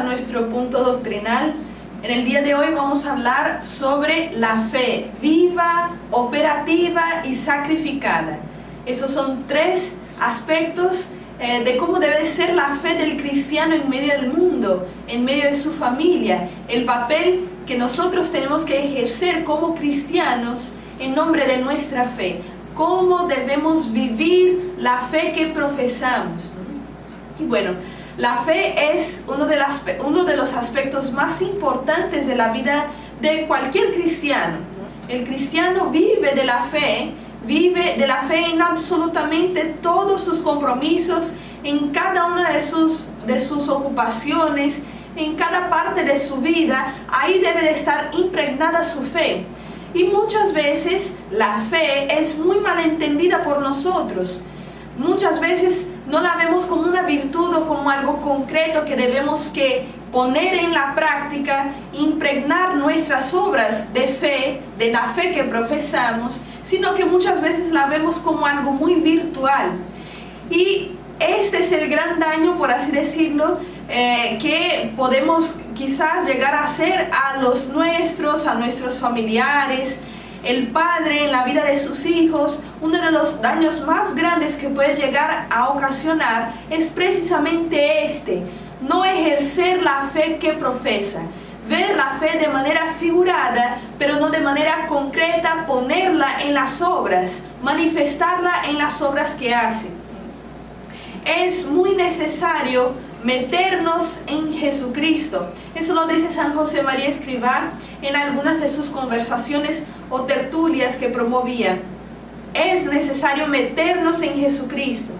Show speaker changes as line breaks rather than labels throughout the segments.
nuestro punto doctrinal. En el día de hoy vamos a hablar sobre la fe viva, operativa y sacrificada. Esos son tres aspectos de cómo debe ser la fe del cristiano en medio del mundo, en medio de su familia, el papel que nosotros tenemos que ejercer como cristianos en nombre de nuestra fe, cómo debemos vivir la fe que profesamos. Y bueno, la fe es uno de los aspectos más importantes de la vida de cualquier cristiano. El cristiano vive de la fe en absolutamente todos sus compromisos, en cada una de sus ocupaciones, en cada parte de su vida. Ahí debe de estar impregnada su fe. Y muchas veces la fe es muy malentendida por nosotros. Muchas veces no la vemos como una virtud o como algo concreto que debemos que poner en la práctica, impregnar nuestras obras de fe, de la fe que profesamos, sino que muchas veces la vemos como algo muy virtual. Y este es el gran daño, por así decirlo, que podemos quizás llegar a hacer a nuestros familiares, el padre en la vida de sus hijos. Uno de los daños más grandes que puede llegar a ocasionar es precisamente no ejercer la fe que profesa, ver la fe de manera figurada, pero no de manera concreta, ponerla en las obras, manifestarla en las obras que hace. Es muy necesario meternos en Jesucristo. Eso lo dice San José María Escrivá en algunas de sus conversaciones o tertulias que promovía. Es necesario meternos en Jesucristo.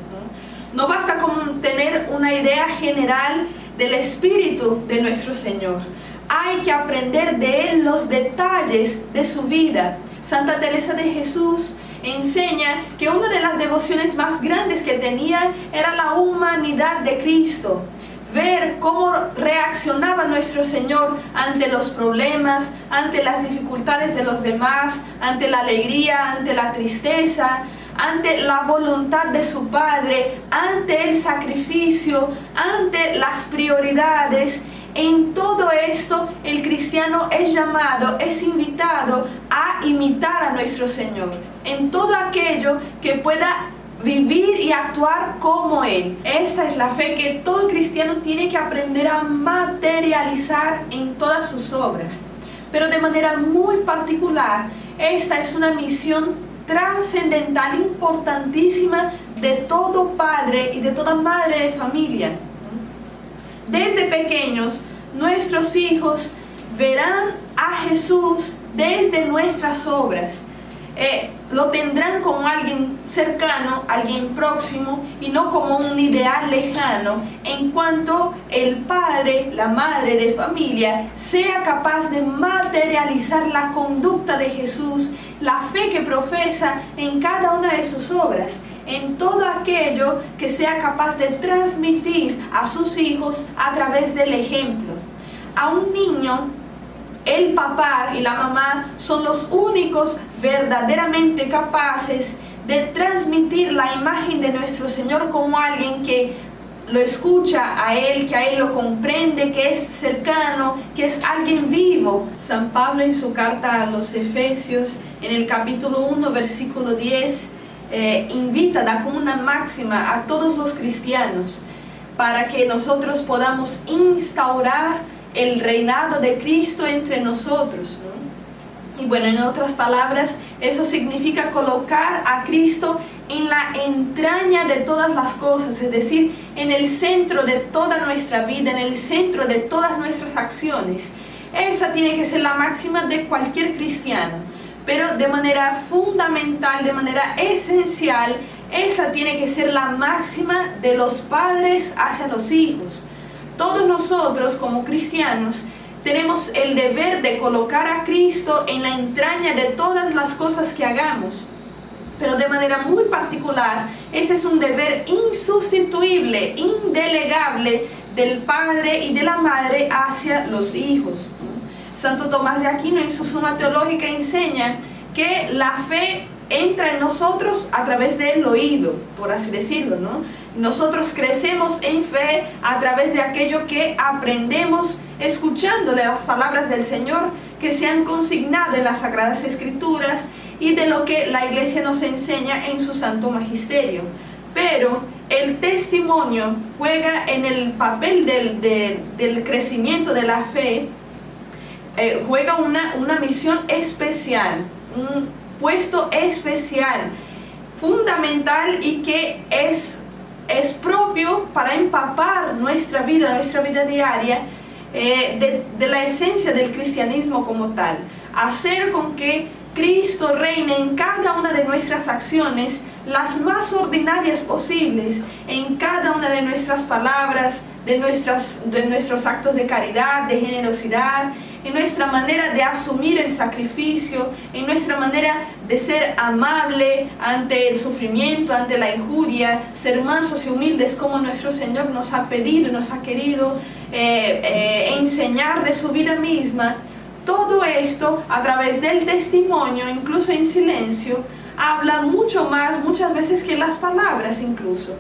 No basta con tener una idea general del espíritu de nuestro Señor. Hay que aprender de Él los detalles de su vida. Santa Teresa de Jesús enseña que una de las devociones más grandes que tenía era la humanidad de Cristo. Ver cómo reaccionaba nuestro Señor ante los problemas, ante las dificultades de los demás, ante la alegría, ante la tristeza, ante la voluntad de su Padre, ante el sacrificio, ante las prioridades. En todo esto el cristiano es llamado, es invitado a imitar a nuestro Señor, en todo aquello que pueda vivir y actuar como Él. Esta es la fe que todo cristiano tiene que aprender a materializar en todas sus obras. Pero de manera muy particular, esta es una misión trascendental, importantísima de todo padre y de toda madre de familia. Desde pequeños, nuestros hijos verán a Jesús desde nuestras obras. Lo tendrán como alguien cercano, alguien próximo, y no como un ideal lejano, en cuanto el padre, la madre de familia, sea capaz de materializar la conducta de Jesús, la fe que profesa en cada una de sus obras, en todo aquello que sea capaz de transmitir a sus hijos a través del ejemplo. A un niño, el papá y la mamá son los únicos verdaderamente capaces de transmitir la imagen de nuestro Señor como alguien que lo escucha a Él, que a Él lo comprende, que es cercano, que es alguien vivo. San Pablo en su carta a los Efesios, en el capítulo 1, versículo 10, da como una máxima a todos los cristianos para que nosotros podamos instaurar el reinado de Cristo entre nosotros, ¿no? Y bueno, en otras palabras, eso significa colocar a Cristo en la entraña de todas las cosas, es decir, en el centro de toda nuestra vida, en el centro de todas nuestras acciones. Esa tiene que ser la máxima de cualquier cristiano, pero de manera fundamental, de manera esencial, esa tiene que ser la máxima de los padres hacia los hijos. Todos nosotros como cristianos tenemos el deber de colocar a Cristo en la entraña de todas las cosas que hagamos. Pero de manera muy particular, ese es un deber insustituible, indelegable del padre y de la madre hacia los hijos. Santo Tomás de Aquino en su Suma Teológica enseña que la fe entra en nosotros a través del oído, por así decirlo, ¿no? Nosotros crecemos en fe a través de aquello que aprendemos escuchando de las palabras del Señor que se han consignado en las Sagradas Escrituras y de lo que la Iglesia nos enseña en su Santo Magisterio. Pero el testimonio juega en el papel del crecimiento de la fe, juega una misión especial, un puesto especial, fundamental y que es propio para empapar nuestra vida diaria de la esencia del cristianismo como tal. Hacer con que Cristo reine en cada una de nuestras acciones, las más ordinarias posibles, en cada una de nuestras palabras, de nuestros actos de caridad, de generosidad, en nuestra manera de asumir el sacrificio, en nuestra manera de ser amable ante el sufrimiento, ante la injuria, ser mansos y humildes como nuestro Señor nos ha pedido, nos ha querido enseñar de su vida misma. Todo esto a través del testimonio, incluso en silencio, habla mucho más, muchas veces, que las palabras incluso.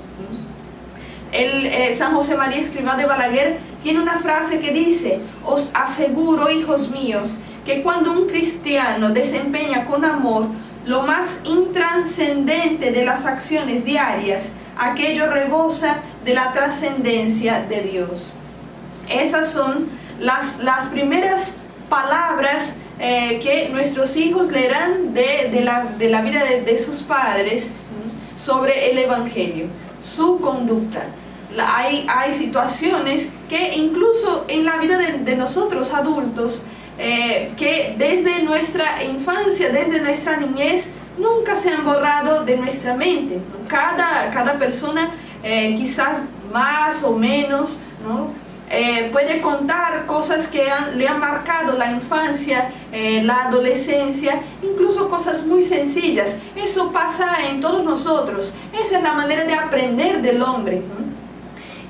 San José María Escrivá de Balaguer tiene una frase que dice: os aseguro, hijos míos, que cuando un cristiano desempeña con amor lo más intranscendente de las acciones diarias, aquello rebosa de la trascendencia de Dios. Esas son las primeras palabras que nuestros hijos leerán de la vida de sus padres sobre el Evangelio, su conducta. Hay situaciones que incluso en la vida de nosotros adultos, que desde nuestra infancia, desde nuestra niñez, nunca se han borrado de nuestra mente. Cada persona, quizás más o menos, ¿no? Puede contar cosas que le han marcado la infancia, la adolescencia, incluso cosas muy sencillas. Eso pasa en todos nosotros. Esa es la manera de aprender del hombre, ¿no?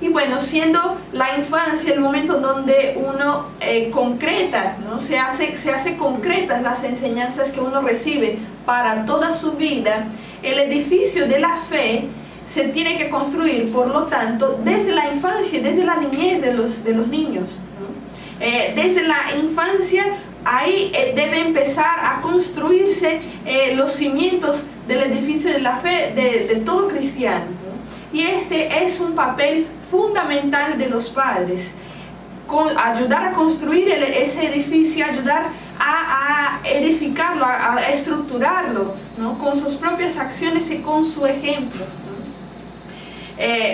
Y bueno, siendo la infancia el momento donde uno concreta, ¿no? se hace concretas las enseñanzas que uno recibe para toda su vida, el edificio de la fe se tiene que construir, por lo tanto, desde la infancia, desde la niñez de los niños, ¿no? Desde la infancia, ahí debe empezar a construirse los cimientos del edificio de la fe de todo cristiano, ¿no? Y este es un papel fundamental de los padres, ayudar a construir ese edificio, ayudar a edificarlo, a estructurarlo, ¿no? Con sus propias acciones y con su ejemplo.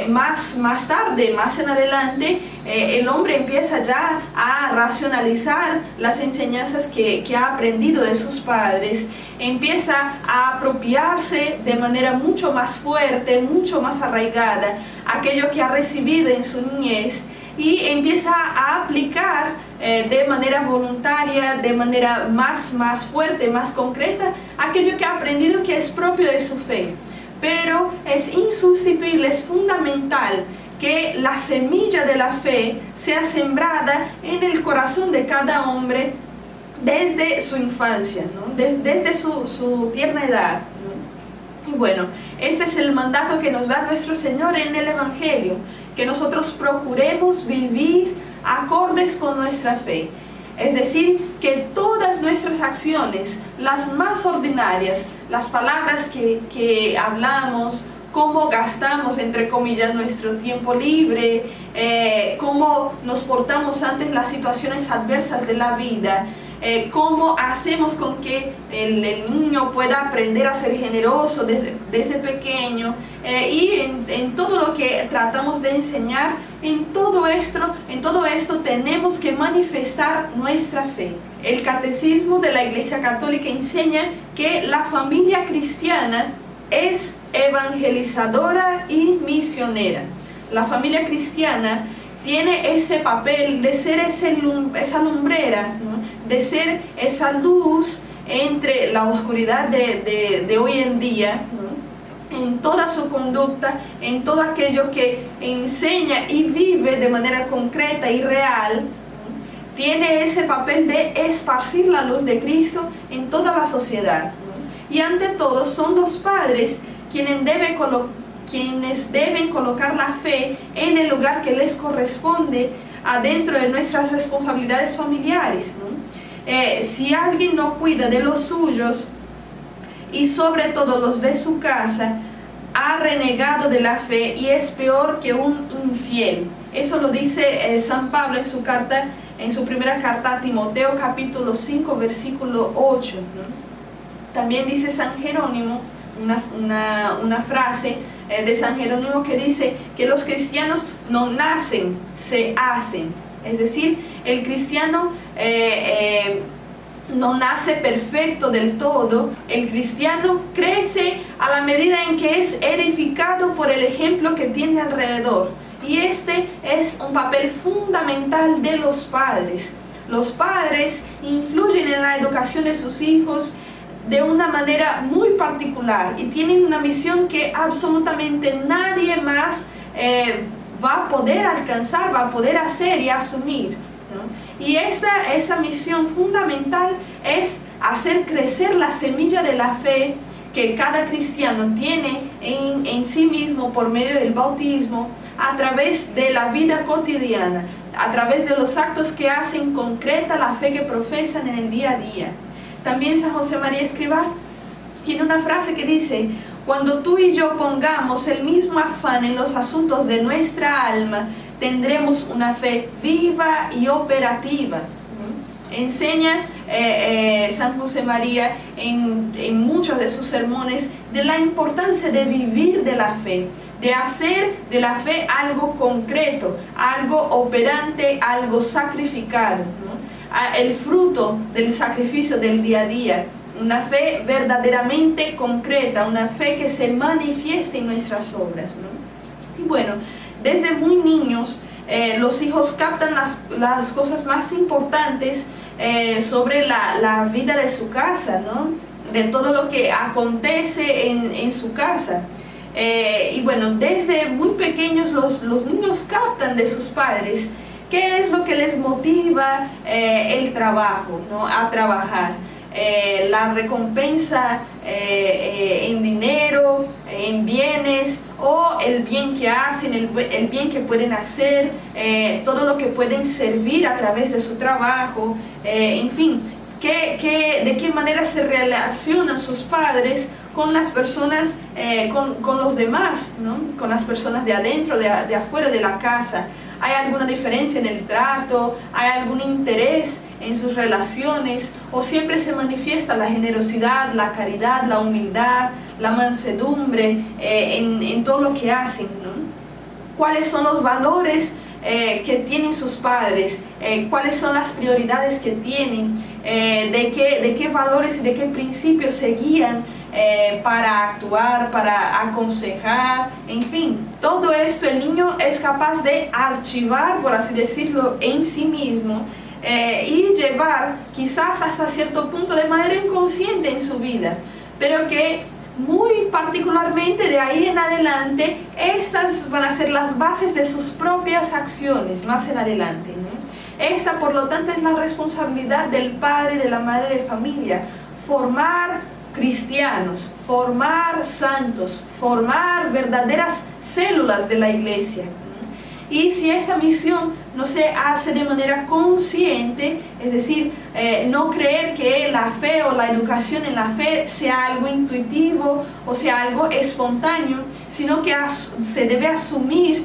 Más tarde, más en adelante, el hombre empieza ya a racionalizar las enseñanzas que ha aprendido de sus padres, empieza a apropiarse de manera mucho más fuerte, mucho más arraigada aquello que ha recibido en su niñez y empieza a aplicar de manera voluntaria, de manera más fuerte, más concreta, aquello que ha aprendido que es propio de su fe. Pero es insustituible, es fundamental que la semilla de la fe sea sembrada en el corazón de cada hombre desde su infancia, ¿no? Desde su tierna edad, ¿no? Y bueno, este es el mandato que nos da nuestro Señor en el Evangelio, que nosotros procuremos vivir acordes con nuestra fe. Es decir, que todas nuestras acciones, las más ordinarias, las palabras que hablamos, cómo gastamos, entre comillas, nuestro tiempo libre, cómo nos portamos ante las situaciones adversas de la vida, cómo hacemos con que el niño pueda aprender a ser generoso desde pequeño, y en todo lo que tratamos de enseñar, en todo esto tenemos que manifestar nuestra fe. El Catecismo de la Iglesia Católica enseña que la familia cristiana es evangelizadora y misionera. La familia cristiana tiene ese papel de ser esa lumbrera, ¿no? De ser esa luz entre la oscuridad de hoy en día, ¿no? En toda su conducta, en todo aquello que enseña y vive de manera concreta y real, ¿no? Tiene ese papel de esparcir la luz de Cristo en toda la sociedad, ¿no? Y ante todo son los padres quienes quienes deben colocar la fe en el lugar que les corresponde adentro de nuestras responsabilidades familiares, ¿no? Si alguien no cuida de los suyos y sobre todo los de su casa, ha renegado de la fe y es peor que un infiel. Eso lo dice San Pablo en su carta, en su primera carta a Timoteo, capítulo 5, versículo 8, ¿no? También dice San Jerónimo, una frase de San Jerónimo que dice que los cristianos no nacen, se hacen. Es decir, el cristiano no nace perfecto del todo. El cristiano crece a la medida en que es edificado por el ejemplo que tiene alrededor. Y este es un papel fundamental de los padres. Los padres influyen en la educación de sus hijos de una manera muy particular y tienen una misión que absolutamente nadie más va a poder alcanzar, va a poder hacer y asumir, ¿no? Y esa misión fundamental es hacer crecer la semilla de la fe que cada cristiano tiene en sí mismo por medio del bautismo, a través de la vida cotidiana, a través de los actos que hacen concreta la fe que profesan en el día a día. También San José María Escrivá tiene una frase que dice: cuando tú y yo pongamos el mismo afán en los asuntos de nuestra alma, tendremos una fe viva y operativa. Enseña San José María en muchos de sus sermones de la importancia de vivir de la fe, de hacer de la fe algo concreto, algo operante, algo sacrificado, ¿no? El fruto del sacrificio del día a día, una fe verdaderamente concreta, una fe que se manifieste en nuestras obras, ¿no? Y bueno, desde muy niños los hijos captan las cosas más importantes sobre la vida de su casa, ¿no? De todo lo que acontece en su casa. Y bueno, desde muy pequeños los niños captan de sus padres qué es lo que les motiva el trabajo, ¿no? A trabajar. La recompensa en dinero, en bienes, o el bien que hacen, el bien que pueden hacer, todo lo que pueden servir a través de su trabajo, en fin, de qué manera se relacionan sus padres con las personas, con los demás, ¿no? Con las personas de adentro, de afuera de la casa. ¿Hay alguna diferencia en el trato? ¿Hay algún interés en sus relaciones? ¿O siempre se manifiesta la generosidad, la caridad, la humildad, la mansedumbre en todo lo que hacen, ¿no? ¿Cuáles son los valores que tienen sus padres? ¿Cuáles son las prioridades que tienen? ¿De qué valores y de qué principios se guían para actuar, para aconsejar? En fin, todo esto el niño es capaz de archivar, por así decirlo, en sí mismo y llevar quizás hasta cierto punto de manera inconsciente en su vida, pero que muy particularmente de ahí en adelante estas van a ser las bases de sus propias acciones más en adelante, ¿no? Esta, por lo tanto, es la responsabilidad del padre y de la madre de familia: formar cristianos, formar santos, formar verdaderas células de la iglesia. Y si esta misión no se hace de manera consciente, es decir, no creer que la fe o la educación en la fe sea algo intuitivo o sea algo espontáneo, sino que se debe asumir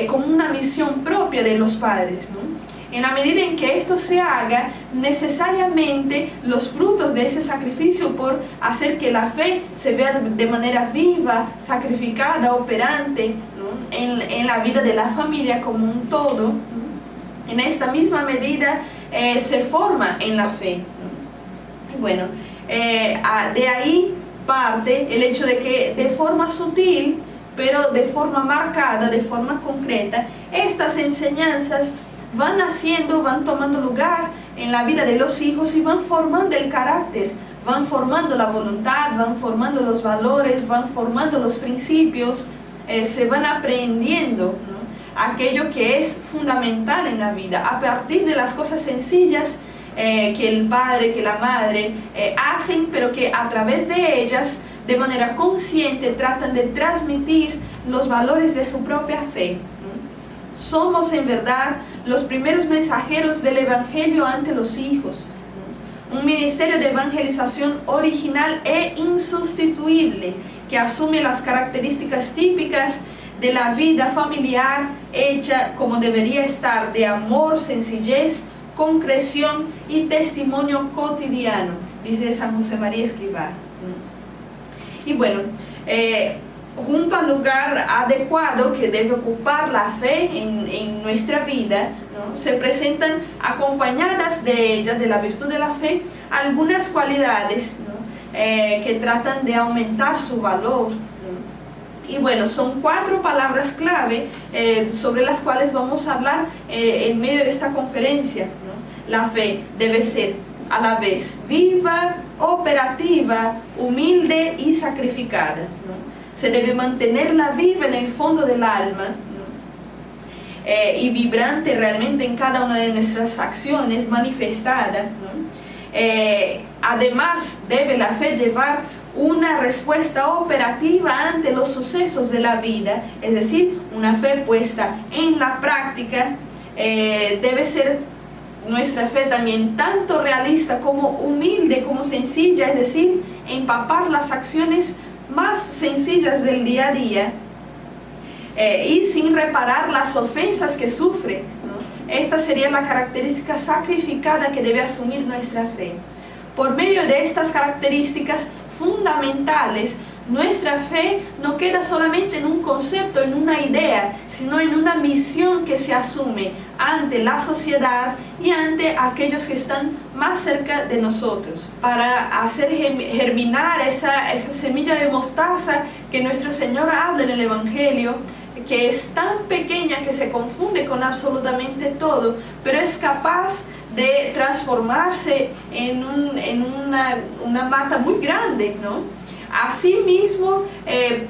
como una misión propia de los padres, ¿no? En la medida en que esto se haga, necesariamente los frutos de ese sacrificio por hacer que la fe se vea de manera viva, sacrificada, operante, ¿no? en la vida de la familia como un todo, ¿no? En esta misma medida se forma en la fe, ¿no? Y bueno, de ahí parte el hecho de que de forma sutil, pero de forma marcada, de forma concreta, estas enseñanzas van haciendo, van tomando lugar en la vida de los hijos y van formando el carácter, van formando la voluntad, van formando los valores, van formando los principios, se van aprendiendo, ¿no? Aquello que es fundamental en la vida, a partir de las cosas sencillas que el padre, que la madre hacen, pero que a través de ellas, de manera consciente, tratan de transmitir los valores de su propia fe. Somos en verdad los primeros mensajeros del Evangelio ante los hijos. Un ministerio de evangelización original e insustituible que asume las características típicas de la vida familiar hecha como debería estar, de amor, sencillez, concreción y testimonio cotidiano, dice San José María Escrivá. Y bueno, junto al lugar adecuado que debe ocupar la fe en nuestra vida, ¿no?, se presentan acompañadas de ella, de la virtud de la fe, algunas cualidades, ¿no?, que tratan de aumentar su valor, ¿no? Y bueno, son 4 palabras clave sobre las cuales vamos a hablar en medio de esta conferencia, ¿no? La fe debe ser a la vez viva, operativa, humilde y sacrificada, ¿no? Se debe mantenerla viva en el fondo del alma, ¿no?, y vibrante realmente en cada una de nuestras acciones manifestada, ¿no? Además, debe la fe llevar una respuesta operativa ante los sucesos de la vida, es decir, una fe puesta en la práctica. Debe ser nuestra fe también tanto realista como humilde, como sencilla, es decir, empapar las acciones más sencillas del día a día, y sin reparar las ofensas que sufre, ¿no? Esta sería la característica sacrificada que debe asumir nuestra fe. Por medio de estas características fundamentales, nuestra fe no queda solamente en un concepto, en una idea, sino en una misión que se asume ante la sociedad y ante aquellos que están más cerca de nosotros, para hacer germinar esa semilla de mostaza que nuestro Señor habla en el Evangelio, que es tan pequeña que se confunde con absolutamente todo, pero es capaz de transformarse en una mata muy grande, ¿no? Asimismo,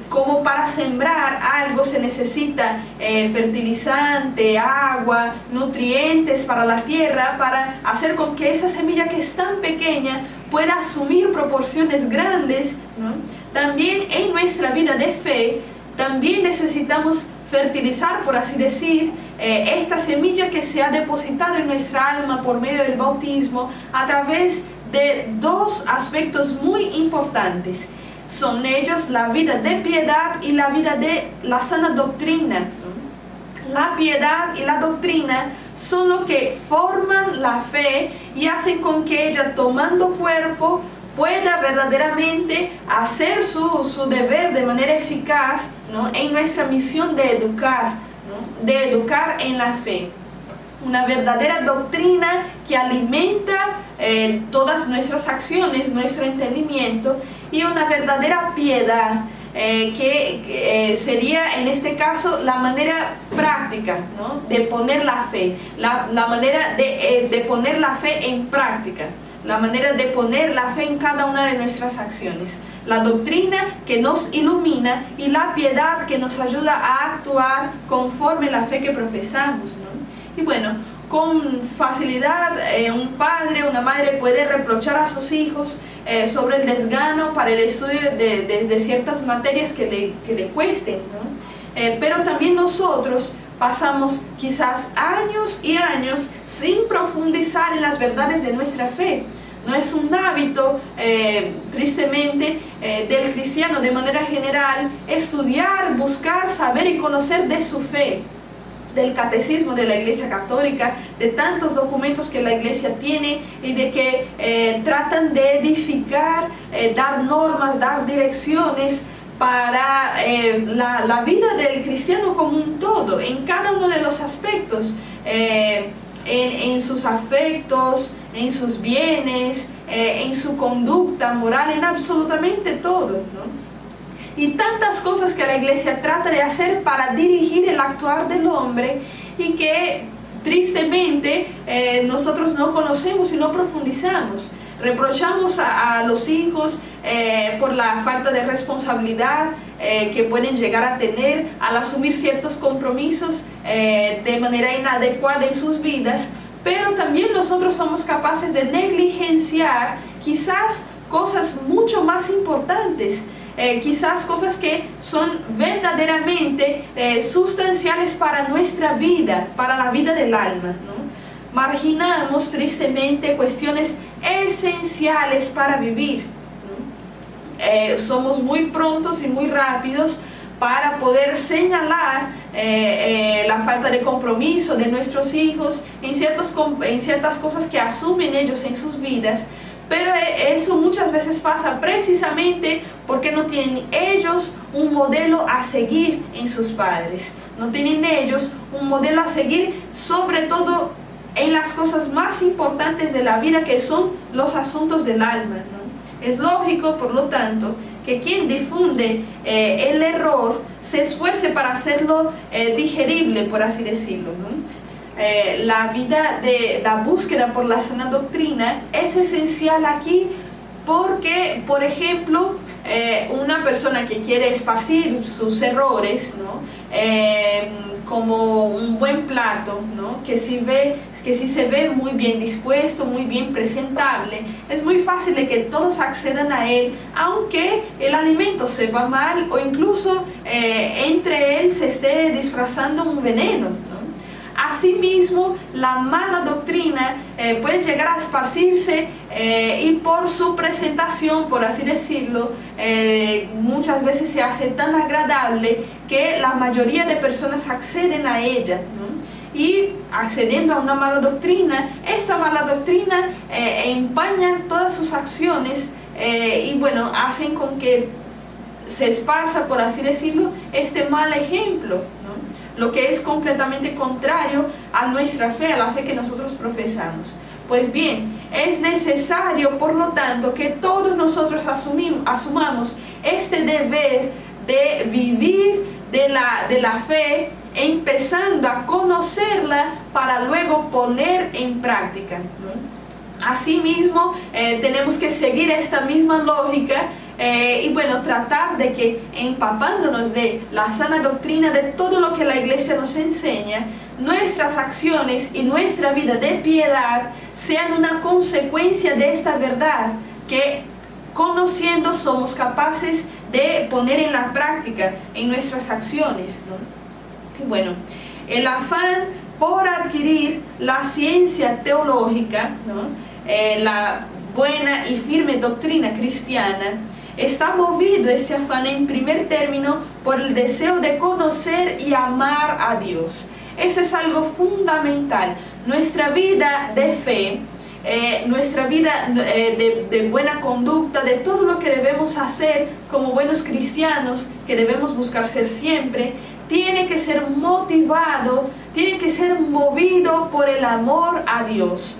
como para sembrar algo se necesita fertilizante, agua, nutrientes para la tierra, para hacer con que esa semilla que es tan pequeña pueda asumir proporciones grandes, ¿no? También en nuestra vida de fe, también necesitamos fertilizar, por así decir, esta semilla que se ha depositado en nuestra alma por medio del bautismo, a través de 2 aspectos muy importantes. Son ellos la vida de piedad y la vida de la sana doctrina. La piedad y la doctrina son lo que forman la fe y hacen con que ella, tomando cuerpo, pueda verdaderamente hacer su deber de manera eficaz, ¿no?, en nuestra misión de educar, ¿no?, de educar en la fe. Una verdadera doctrina que alimenta todas nuestras acciones, nuestro entendimiento, y una verdadera piedad que sería en este caso la manera práctica, ¿no?, de poner la fe, la manera de poner la fe en práctica, la manera de poner la fe en cada una de nuestras acciones. La doctrina que nos ilumina y la piedad que nos ayuda a actuar conforme la fe que profesamos, ¿no? Y bueno, con facilidad un padre, una madre puede reprochar a sus hijos sobre el desgano para el estudio de ciertas materias que le cuesten, ¿no? Pero también nosotros pasamos quizás años y años sin profundizar en las verdades de nuestra fe. No es un hábito, tristemente, del cristiano de manera general, estudiar, buscar, saber y conocer de su fe, del catecismo de la Iglesia Católica, de tantos documentos que la Iglesia tiene y de que tratan de edificar, dar normas, dar direcciones para la vida del cristiano como un todo, en cada uno de los aspectos, en sus afectos, en sus bienes, en su conducta moral, en absolutamente todo, ¿no? Y tantas cosas que la Iglesia trata de hacer para dirigir el actuar del hombre y que tristemente nosotros no conocemos y no profundizamos. Reprochamos a los hijos por la falta de responsabilidad que pueden llegar a tener al asumir ciertos compromisos de manera inadecuada en sus vidas, pero también nosotros somos capaces de negligenciar quizás cosas mucho más importantes, quizás cosas que son verdaderamente sustanciales para nuestra vida, para la vida del alma, ¿no? Marginamos tristemente cuestiones esenciales para vivir, ¿no? Somos muy prontos y muy rápidos para poder señalar la falta de compromiso de nuestros hijos en ciertas cosas que asumen ellos en sus vidas, pero eso muchas veces pasa precisamente porque no tienen ellos un modelo a seguir en sus padres, no tienen ellos un modelo a seguir, sobre todo en las cosas más importantes de la vida, que son los asuntos del alma, ¿no? Es lógico, por lo tanto, que quien difunde el error se esfuerce para hacerlo digerible, por así decirlo, ¿no? La búsqueda por la sana doctrina es esencial aquí porque, por ejemplo, una persona que quiere esparcir sus errores, ¿no? Como un buen plato, ¿no? que si se ve muy bien dispuesto, muy bien presentable, es muy fácil de que todos accedan a él, aunque el alimento sepa mal o incluso entre él se esté disfrazando un veneno, ¿no? Asimismo, la mala doctrina puede llegar a esparcirse y por su presentación, por así decirlo, muchas veces se hace tan agradable que la mayoría de personas acceden a ella, ¿no? Y accediendo a una mala doctrina, esta mala doctrina empaña todas sus acciones y bueno, hacen con que se esparza, por así decirlo, este mal ejemplo, ¿no? Lo que es completamente contrario a nuestra fe, a la fe que nosotros profesamos. Pues bien, es necesario, por lo tanto, que todos nosotros asumamos este deber de vivir de la fe, empezando a conocerla para luego poner en práctica, ¿no? Asimismo, tenemos que seguir esta misma lógica y bueno, tratar de que empapándonos de la sana doctrina, de todo lo que la iglesia nos enseña, nuestras acciones y nuestra vida de piedad sean una consecuencia de esta verdad que conociendo somos capaces de poner en la práctica en nuestras acciones, ¿no? Y bueno, el afán por adquirir la ciencia teológica, ¿no? La buena y firme doctrina cristiana, está movido este afán en primer término por el deseo de conocer y amar a Dios. Eso es algo fundamental. Nuestra vida de fe, nuestra vida de buena conducta, de todo lo que debemos hacer como buenos cristianos, que debemos buscar ser siempre, tiene que ser motivado, tiene que ser movido por el amor a Dios.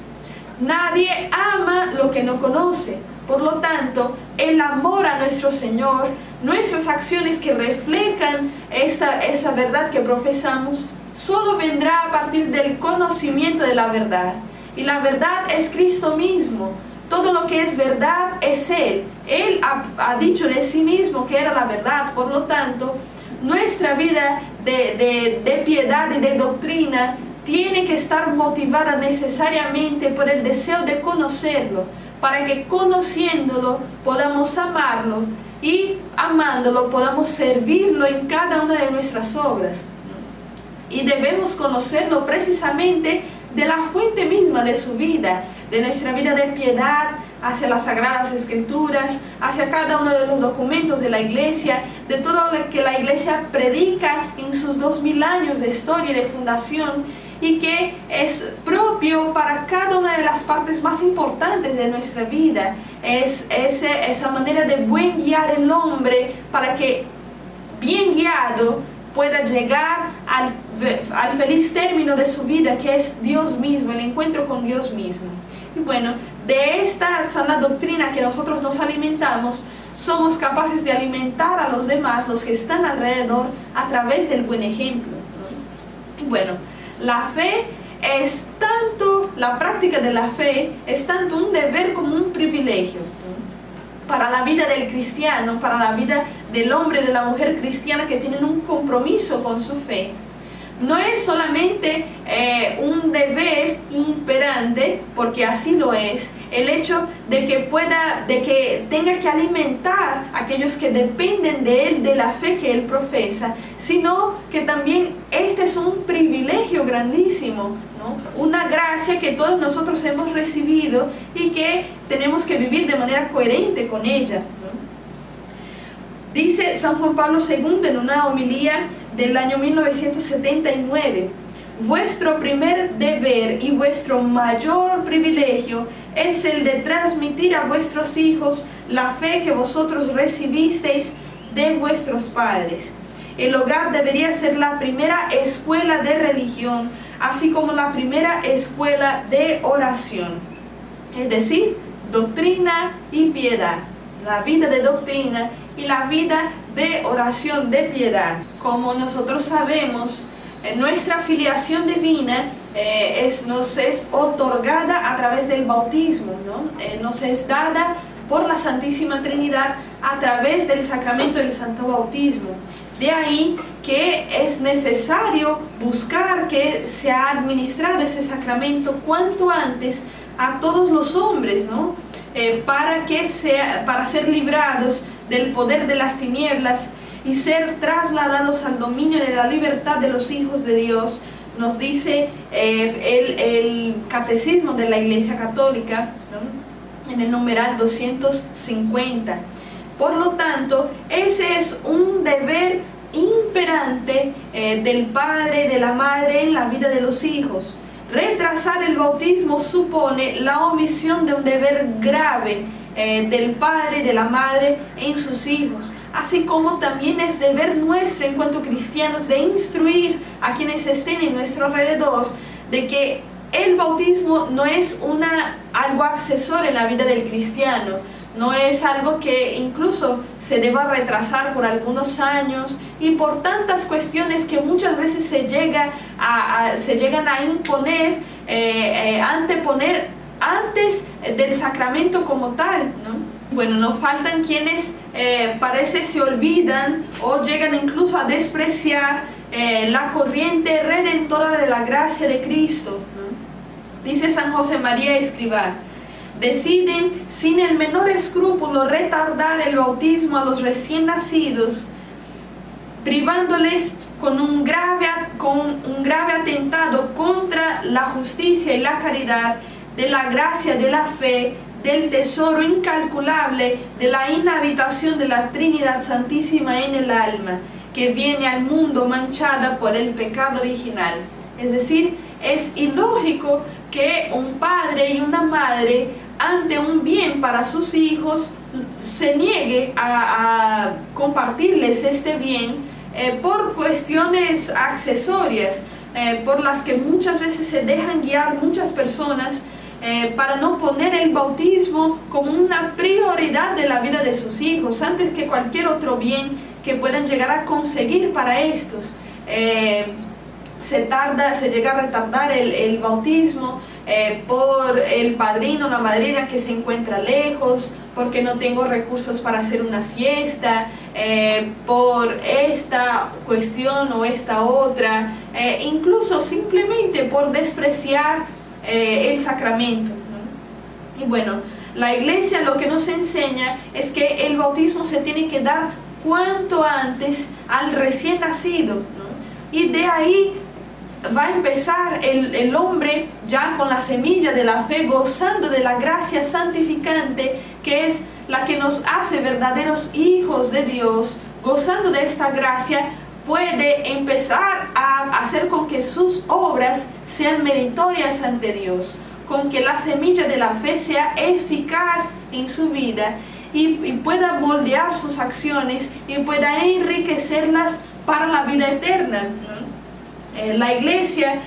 Nadie ama lo que no conoce. Por lo tanto, el amor a nuestro Señor, nuestras acciones que reflejan esa verdad que profesamos, solo vendrá a partir del conocimiento de la verdad. Y la verdad es Cristo mismo. Todo lo que es verdad es Él. Él ha dicho de sí mismo que era la verdad. Por lo tanto, nuestra vida de piedad y de doctrina tiene que estar motivada necesariamente por el deseo de conocerlo, para que conociéndolo podamos amarlo y amándolo podamos servirlo en cada una de nuestras obras. Y debemos conocerlo precisamente de la fuente misma de su vida, de nuestra vida de piedad hacia las Sagradas Escrituras, hacia cada uno de los documentos de la Iglesia, de todo lo que la Iglesia predica en sus 2000 años de historia y de fundación, y que es propio para cada una de las partes más importantes de nuestra vida. Es esa manera de buen guiar el hombre para que, bien guiado, pueda llegar al feliz término de su vida, que es Dios mismo, el encuentro con Dios mismo. Y bueno, de esta sana doctrina que nosotros nos alimentamos, somos capaces de alimentar a los demás, los que están alrededor, a través del buen ejemplo, ¿no? Y bueno, la fe es tanto, la práctica de la fe es tanto un deber como un privilegio, ¿no? Para la vida del cristiano, para la vida del hombre y de la mujer cristiana que tienen un compromiso con su fe. No es solamente un deber imperante, porque así lo es el hecho de que tenga que alimentar a aquellos que dependen de él, de la fe que él profesa, sino que también este es un privilegio grandísimo, ¿no? Una gracia que todos nosotros hemos recibido y que tenemos que vivir de manera coherente con ella, ¿no? Dice San Juan Pablo II en una homilía del año 1979: vuestro primer deber y vuestro mayor privilegio es el de transmitir a vuestros hijos la fe que vosotros recibisteis de vuestros padres. El hogar debería ser la primera escuela de religión, así como la primera escuela de oración. Es decir, doctrina y piedad. La vida de doctrina y la vida de oración, de piedad. Como nosotros sabemos, nuestra filiación divina nos es otorgada a través del bautismo, ¿no? Nos es dada por la Santísima Trinidad a través del sacramento del Santo Bautismo. De ahí que es necesario buscar que sea administrado ese sacramento cuanto antes a todos los hombres, ¿no? Para ser librados del poder de las tinieblas y ser trasladados al dominio de la libertad de los hijos de Dios, nos dice el Catecismo de la Iglesia Católica, ¿no? En el numeral 250. Por lo tanto, ese es un deber imperante del padre, de la madre en la vida de los hijos. Retrasar el bautismo supone la omisión de un deber grave del padre, de la madre en sus hijos, así como también es deber nuestro en cuanto cristianos de instruir a quienes estén en nuestro alrededor de que el bautismo no es algo accesorio en la vida del cristiano, no es algo que incluso se deba retrasar por algunos años y por tantas cuestiones que muchas veces se llegan a imponer, anteponer antes del sacramento como tal, ¿no? Bueno, no faltan quienes parece se olvidan o llegan incluso a despreciar la corriente redentora de la gracia de Cristo, ¿no? Dice San José María Escrivá: deciden sin el menor escrúpulo retardar el bautismo a los recién nacidos, privándoles con un grave atentado contra la justicia y la caridad, de la gracia, de la fe, del tesoro incalculable, de la inhabitación de la Trinidad Santísima en el alma, que viene al mundo manchada por el pecado original. Es decir, es ilógico que un padre y una madre, ante un bien para sus hijos, se niegue a compartirles este bien por cuestiones accesorias, por las que muchas veces se dejan guiar muchas personas para no poner el bautismo como una prioridad de la vida de sus hijos, antes que cualquier otro bien que puedan llegar a conseguir para estos. Se llega a retardar el bautismo por el padrino o la madrina que se encuentra lejos, porque no tengo recursos para hacer una fiesta, por esta cuestión o esta otra, incluso simplemente por despreciar el sacramento, ¿no? Y bueno, la Iglesia lo que nos enseña es que el bautismo se tiene que dar cuanto antes al recién nacido, ¿no? Y de ahí va a empezar el hombre ya con la semilla de la fe, gozando de la gracia santificante, que es la que nos hace verdaderos hijos de Dios. Gozando de esta gracia, puede empezar a hacer con que sus obras sean meritorias ante Dios, con que la semilla de la fe sea eficaz en su vida y pueda moldear sus acciones y pueda enriquecerlas para la vida eterna. La Iglesia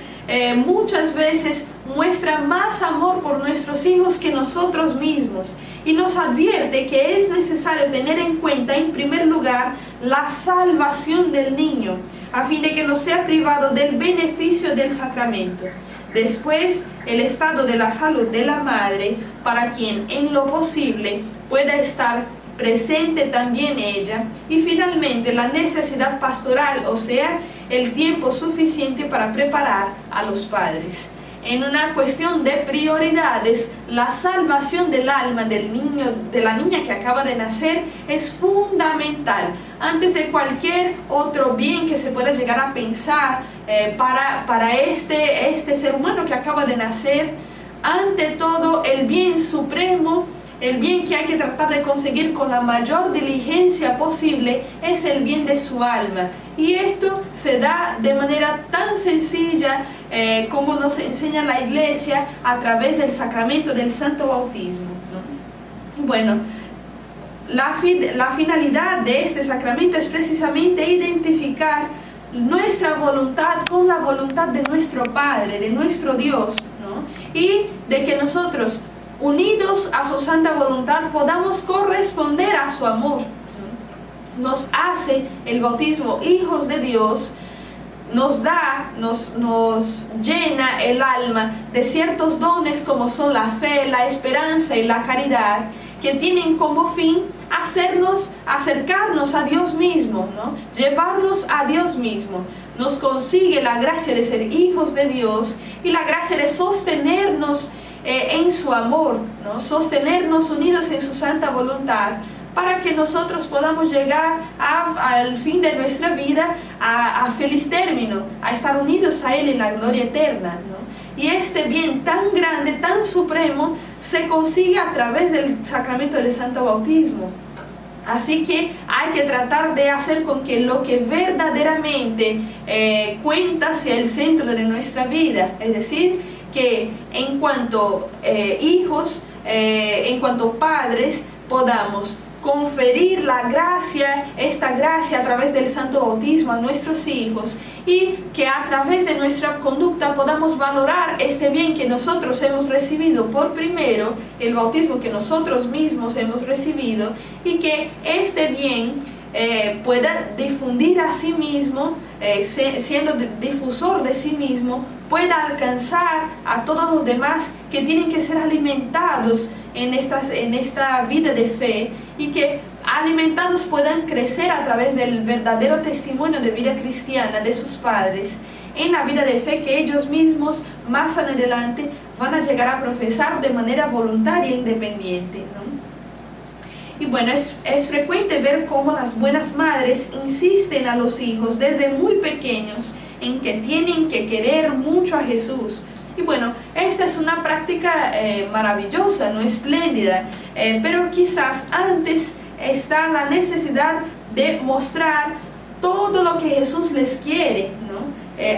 muchas veces muestra más amor por nuestros hijos que nosotros mismos y nos advierte que es necesario tener en cuenta en primer lugar la salvación del niño, a fin de que no sea privado del beneficio del sacramento. Después, el estado de la salud de la madre, para quien en lo posible pueda estar presente también ella, y finalmente la necesidad pastoral, o sea, el tiempo suficiente para preparar a los padres. En una cuestión de prioridades, la salvación del alma del niño, de la niña que acaba de nacer, es fundamental. Antes de cualquier otro bien que se pueda llegar a pensar para este ser humano que acaba de nacer, ante todo el bien supremo, el bien que hay que tratar de conseguir con la mayor diligencia posible, es el bien de su alma. Y esto se da de manera tan sencilla como nos enseña la Iglesia a través del sacramento del Santo Bautismo, ¿no? Bueno, la finalidad de este sacramento es precisamente identificar nuestra voluntad con la voluntad de nuestro Padre, de nuestro Dios, ¿no? Y de que nosotros, unidos a su santa voluntad, podamos corresponder a su amor. Nos hace el bautismo hijos de Dios, nos llena el alma de ciertos dones como son la fe, la esperanza y la caridad, que tienen como fin acercarnos a Dios mismo, ¿no? Llevarnos a Dios mismo. Nos consigue la gracia de ser hijos de Dios y la gracia de sostenernos en su amor, ¿no? Sostenernos unidos en su santa voluntad, para que nosotros podamos llegar al fin de nuestra vida a feliz término, a estar unidos a Él en la gloria eterna, ¿no? Y este bien tan grande, tan supremo, se consigue a través del sacramento del Santo Bautismo. Así que hay que tratar de hacer con que lo que verdaderamente cuenta sea el centro de nuestra vida, es decir, que en cuanto hijos, en cuanto padres, podamos conferir la gracia, esta gracia a través del Santo Bautismo a nuestros hijos, y que a través de nuestra conducta podamos valorar este bien que nosotros hemos recibido por primero, el bautismo que nosotros mismos hemos recibido, y que este bien pueda difundir a sí mismo, siendo difusor de sí mismo, pueda alcanzar a todos los demás que tienen que ser alimentados en esta vida de fe, y que alimentados puedan crecer a través del verdadero testimonio de vida cristiana de sus padres, en la vida de fe que ellos mismos más adelante van a llegar a profesar de manera voluntaria e independiente, ¿no? Y bueno, es frecuente ver cómo las buenas madres insisten a los hijos desde muy pequeños en que tienen que querer mucho a Jesús. Y bueno, esta es una práctica maravillosa, no espléndida, pero quizás antes está la necesidad de mostrar todo lo que Jesús les quiere, ¿no?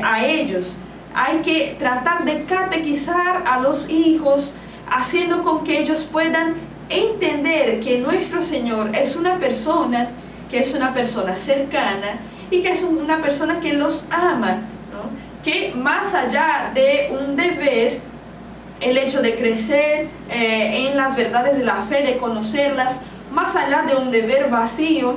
A ellos. Hay que tratar de catequizar a los hijos, haciendo con que ellos puedan entender que nuestro Señor es una persona, que es una persona cercana y que es una persona que los ama, ¿no? Que más allá de un deber, el hecho de crecer en las verdades de la fe, de conocerlas, más allá de un deber vacío,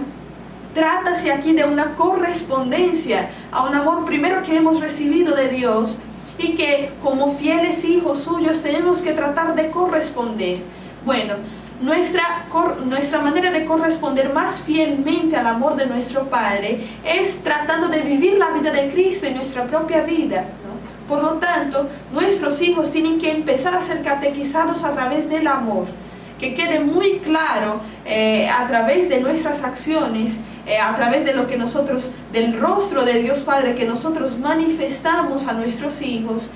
trátase aquí de una correspondencia a un amor primero que hemos recibido de Dios, y que como fieles hijos suyos tenemos que tratar de corresponder. Bueno, nuestra manera de corresponder más fielmente al amor de nuestro Padre es tratando de vivir la vida de Cristo en nuestra propia vida, ¿no? Por lo tanto, nuestros hijos tienen que empezar a ser catequizados a través del amor, que quede muy claro a través de nuestras acciones, a través de lo que nosotros, del rostro de Dios Padre que nosotros manifestamos a nuestros hijos.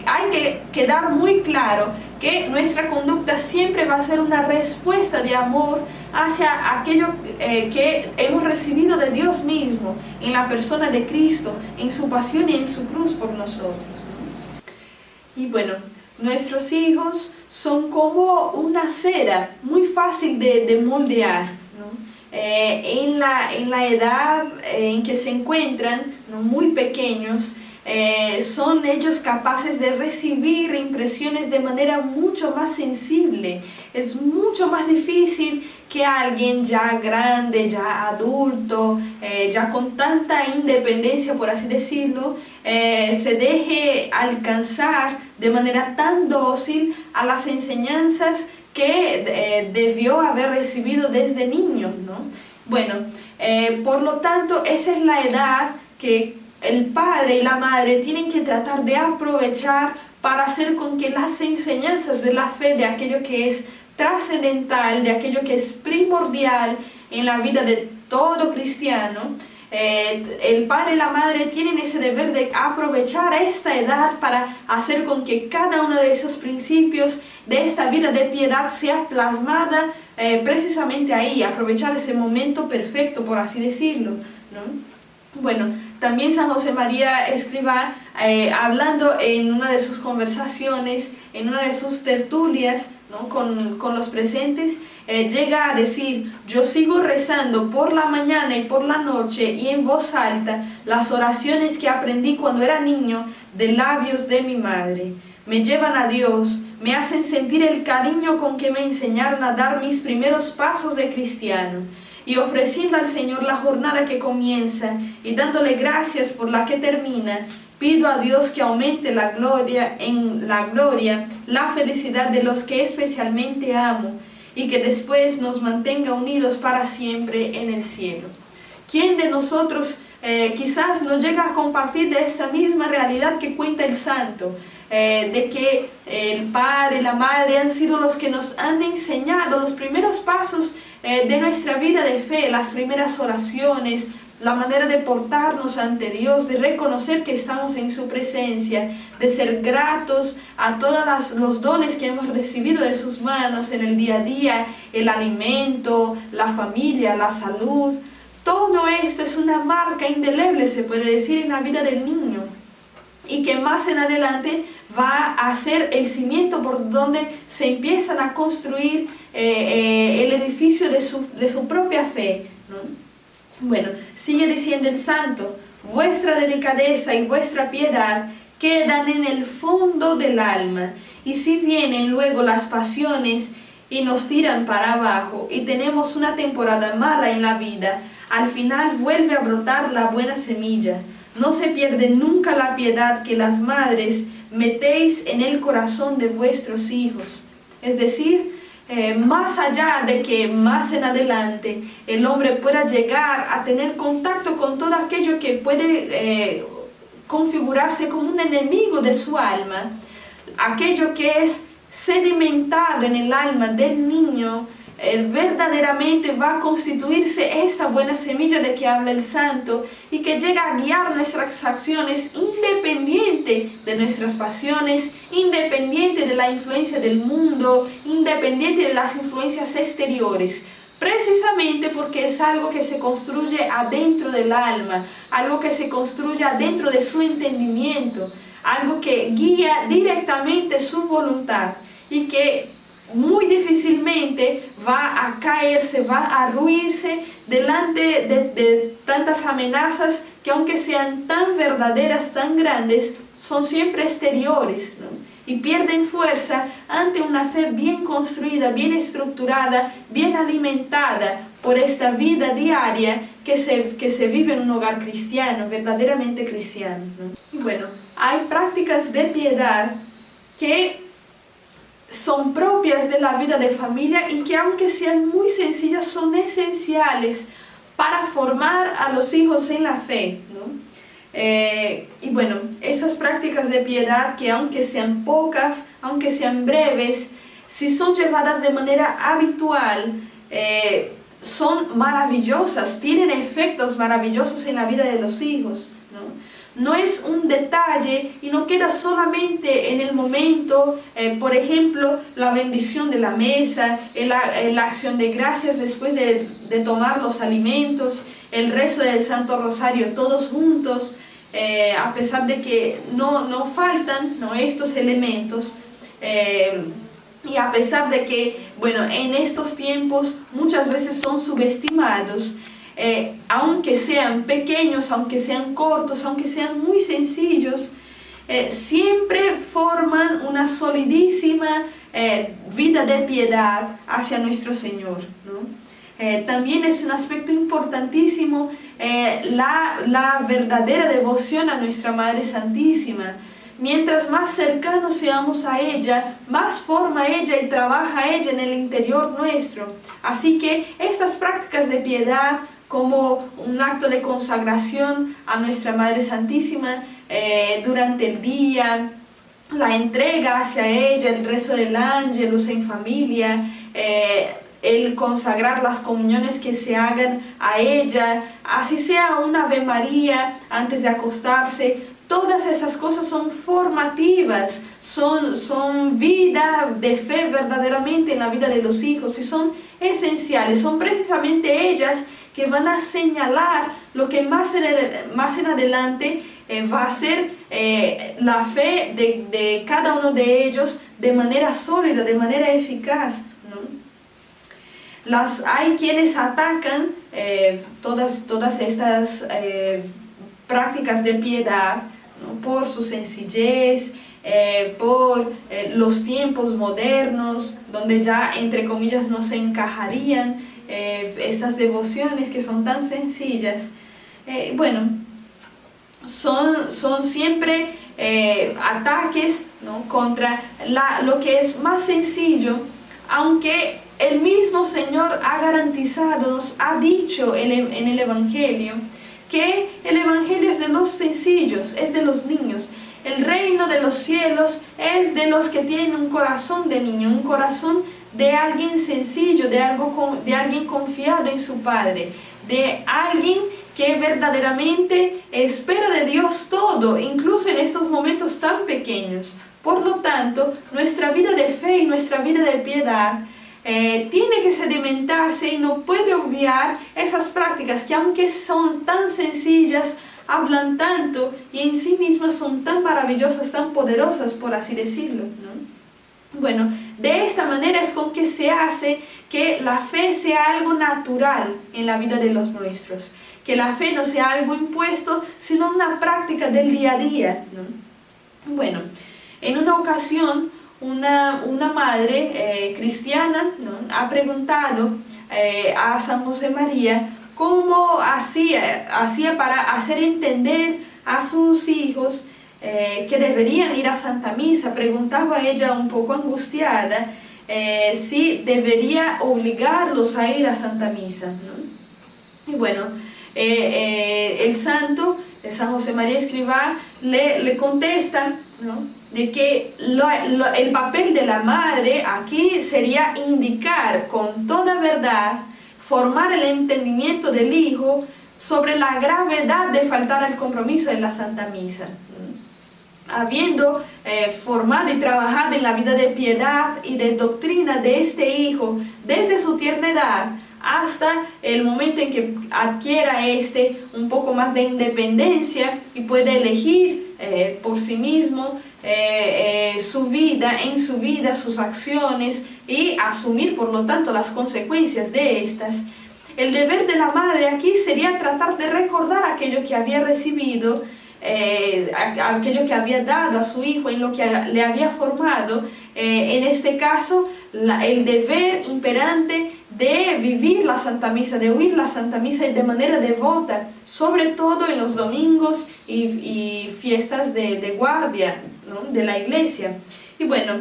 Hay que quedar muy claro que nuestra conducta siempre va a ser una respuesta de amor hacia aquello que hemos recibido de Dios mismo, en la persona de Cristo, en su pasión y en su cruz por nosotros, ¿no? Y bueno, nuestros hijos son como una cera muy fácil de moldear, ¿no? En la edad en que se encuentran, ¿no? Muy pequeños, son ellos capaces de recibir impresiones de manera mucho más sensible. Es mucho más difícil que alguien ya grande, ya adulto, ya con tanta independencia, por así decirlo, se deje alcanzar de manera tan dócil a las enseñanzas que debió haber recibido desde niño, ¿no? Bueno, por lo tanto, esa es la edad que el padre y la madre tienen que tratar de aprovechar para hacer con que las enseñanzas de la fe, de aquello que es trascendental, de aquello que es primordial en la vida de todo cristiano, el padre y la madre tienen ese deber de aprovechar esta edad para hacer con que cada uno de esos principios de esta vida de piedad sea plasmada precisamente ahí, aprovechar ese momento perfecto, por así decirlo, ¿no? Bueno, también San José María Escrivá, hablando en una de sus conversaciones, en una de sus tertulias, ¿no?, con los presentes, llega a decir: yo sigo rezando por la mañana y por la noche y en voz alta las oraciones que aprendí cuando era niño de labios de mi madre. Me llevan a Dios, me hacen sentir el cariño con que me enseñaron a dar mis primeros pasos de cristiano. Y ofreciendo al Señor la jornada que comienza y dándole gracias por la que termina, pido a Dios que aumente la gloria, la felicidad de los que especialmente amo, y que después nos mantenga unidos para siempre en el cielo. ¿Quién de nosotros quizás no llega a compartir de esta misma realidad que cuenta el santo? De que el padre y la madre han sido los que nos han enseñado los primeros pasos de nuestra vida de fe, las primeras oraciones, la manera de portarnos ante Dios, de reconocer que estamos en su presencia, de ser gratos a todos los dones que hemos recibido de sus manos en el día a día, el alimento, la familia, la salud. Todo esto es una marca indeleble, se puede decir, en la vida del niño, y que más en adelante va a ser el cimiento por donde se empiezan a construir el edificio de su propia fe, ¿no? Bueno, sigue diciendo el santo: vuestra delicadeza y vuestra piedad quedan en el fondo del alma, y si vienen luego las pasiones y nos tiran para abajo y tenemos una temporada mala en la vida, al final vuelve a brotar la buena semilla. No se pierde nunca la piedad que las madres metéis en el corazón de vuestros hijos. Es decir, más allá de que más en adelante el hombre pueda llegar a tener contacto con todo aquello que puede configurarse como un enemigo de su alma, aquello que es sedimentado en el alma del niño, verdaderamente va a constituirse esta buena semilla de que habla el santo, y que llega a guiar nuestras acciones independiente de nuestras pasiones, independiente de la influencia del mundo, independiente de las influencias exteriores, precisamente porque es algo que se construye adentro del alma, algo que se construye adentro de su entendimiento, algo que guía directamente su voluntad y que muy difícilmente va a caerse, va a ruirse delante de tantas amenazas que, aunque sean tan verdaderas, tan grandes, son siempre exteriores, ¿no? Y pierden fuerza ante una fe bien construida, bien estructurada, bien alimentada por esta vida diaria que se vive en un hogar cristiano, verdaderamente cristiano, ¿no? Y bueno, hay prácticas de piedad que son propias de la vida de familia y que, aunque sean muy sencillas, son esenciales para formar a los hijos en la fe, ¿no? Y bueno, esas prácticas de piedad, que aunque sean pocas, aunque sean breves, si son llevadas de manera habitual, son maravillosas, tienen efectos maravillosos en la vida de los hijos, ¿no? No es un detalle y no queda solamente en el momento, por ejemplo, la bendición de la mesa, la acción de gracias después de tomar los alimentos, el rezo del Santo Rosario todos juntos, a pesar de que no faltan, ¿no?, estos elementos, y a pesar de que, bueno, en estos tiempos muchas veces son subestimados. Aunque sean pequeños, aunque sean cortos, aunque sean muy sencillos, siempre forman una solidísima vida de piedad hacia nuestro Señor, ¿no? También es un aspecto importantísimo la verdadera devoción a nuestra Madre Santísima. Mientras más cercanos seamos a ella, más forma ella y trabaja ella en el interior nuestro. Así que estas prácticas de piedad, como un acto de consagración a nuestra Madre Santísima durante el día, la entrega hacia ella, el rezo del ángelus en familia, el consagrar las comuniones que se hagan a ella, así sea una Ave María antes de acostarse. Todas esas cosas son formativas, son vida de fe verdaderamente en la vida de los hijos y son esenciales. Son precisamente ellas que van a señalar lo que más en adelante va a ser la fe de cada uno de ellos de manera sólida, de manera eficaz, ¿no? Hay quienes atacan todas estas prácticas de piedad, ¿no? Por su sencillez, por los tiempos modernos, donde ya entre comillas no se encajarían estas devociones que son tan sencillas. Bueno, son siempre ataques, ¿no? Contra lo que es más sencillo, aunque el mismo Señor ha garantizado, nos ha dicho en el Evangelio, que el Evangelio es de los sencillos, es de los niños. El reino de los cielos es de los que tienen un corazón de niño, un corazón de alguien sencillo, de alguien confiado en su Padre, de alguien que verdaderamente espera de Dios todo, incluso en estos momentos tan pequeños. Por lo tanto, nuestra vida de fe y nuestra vida de piedad tiene que sedimentarse y no puede obviar esas prácticas que, aunque son tan sencillas, hablan tanto y en sí mismas son tan maravillosas, tan poderosas, por así decirlo, ¿no? Bueno, de esta manera es con que se hace que la fe sea algo natural en la vida de los nuestros, que la fe no sea algo impuesto, sino una práctica del día a día, ¿no? Bueno, en una ocasión una madre cristiana, ¿no? Ha preguntado a San José María cómo hacía para hacer entender a sus hijos que deberían ir a Santa Misa. Preguntaba ella un poco angustiada si debería obligarlos a ir a Santa Misa, ¿no? Y bueno, el santo, San José María Escrivá, le contesta, ¿no? De que el papel de la madre aquí sería indicar con toda verdad, formar el entendimiento del hijo sobre la gravedad de faltar al compromiso de la Santa Misa. Habiendo formado y trabajado en la vida de piedad y de doctrina de este hijo desde su tierna edad hasta el momento en que adquiera un poco más de independencia y puede elegir por sí mismo su vida, sus acciones y asumir por lo tanto las consecuencias de estas. El deber de la madre aquí sería tratar de recordar aquello que había recibido, aquello que había dado a su hijo, en lo que le había formado, en este caso el deber imperante de vivir la Santa Misa, de oír la Santa Misa de manera devota, sobre todo en los domingos y fiestas de guardia, ¿no? De la iglesia. Y bueno,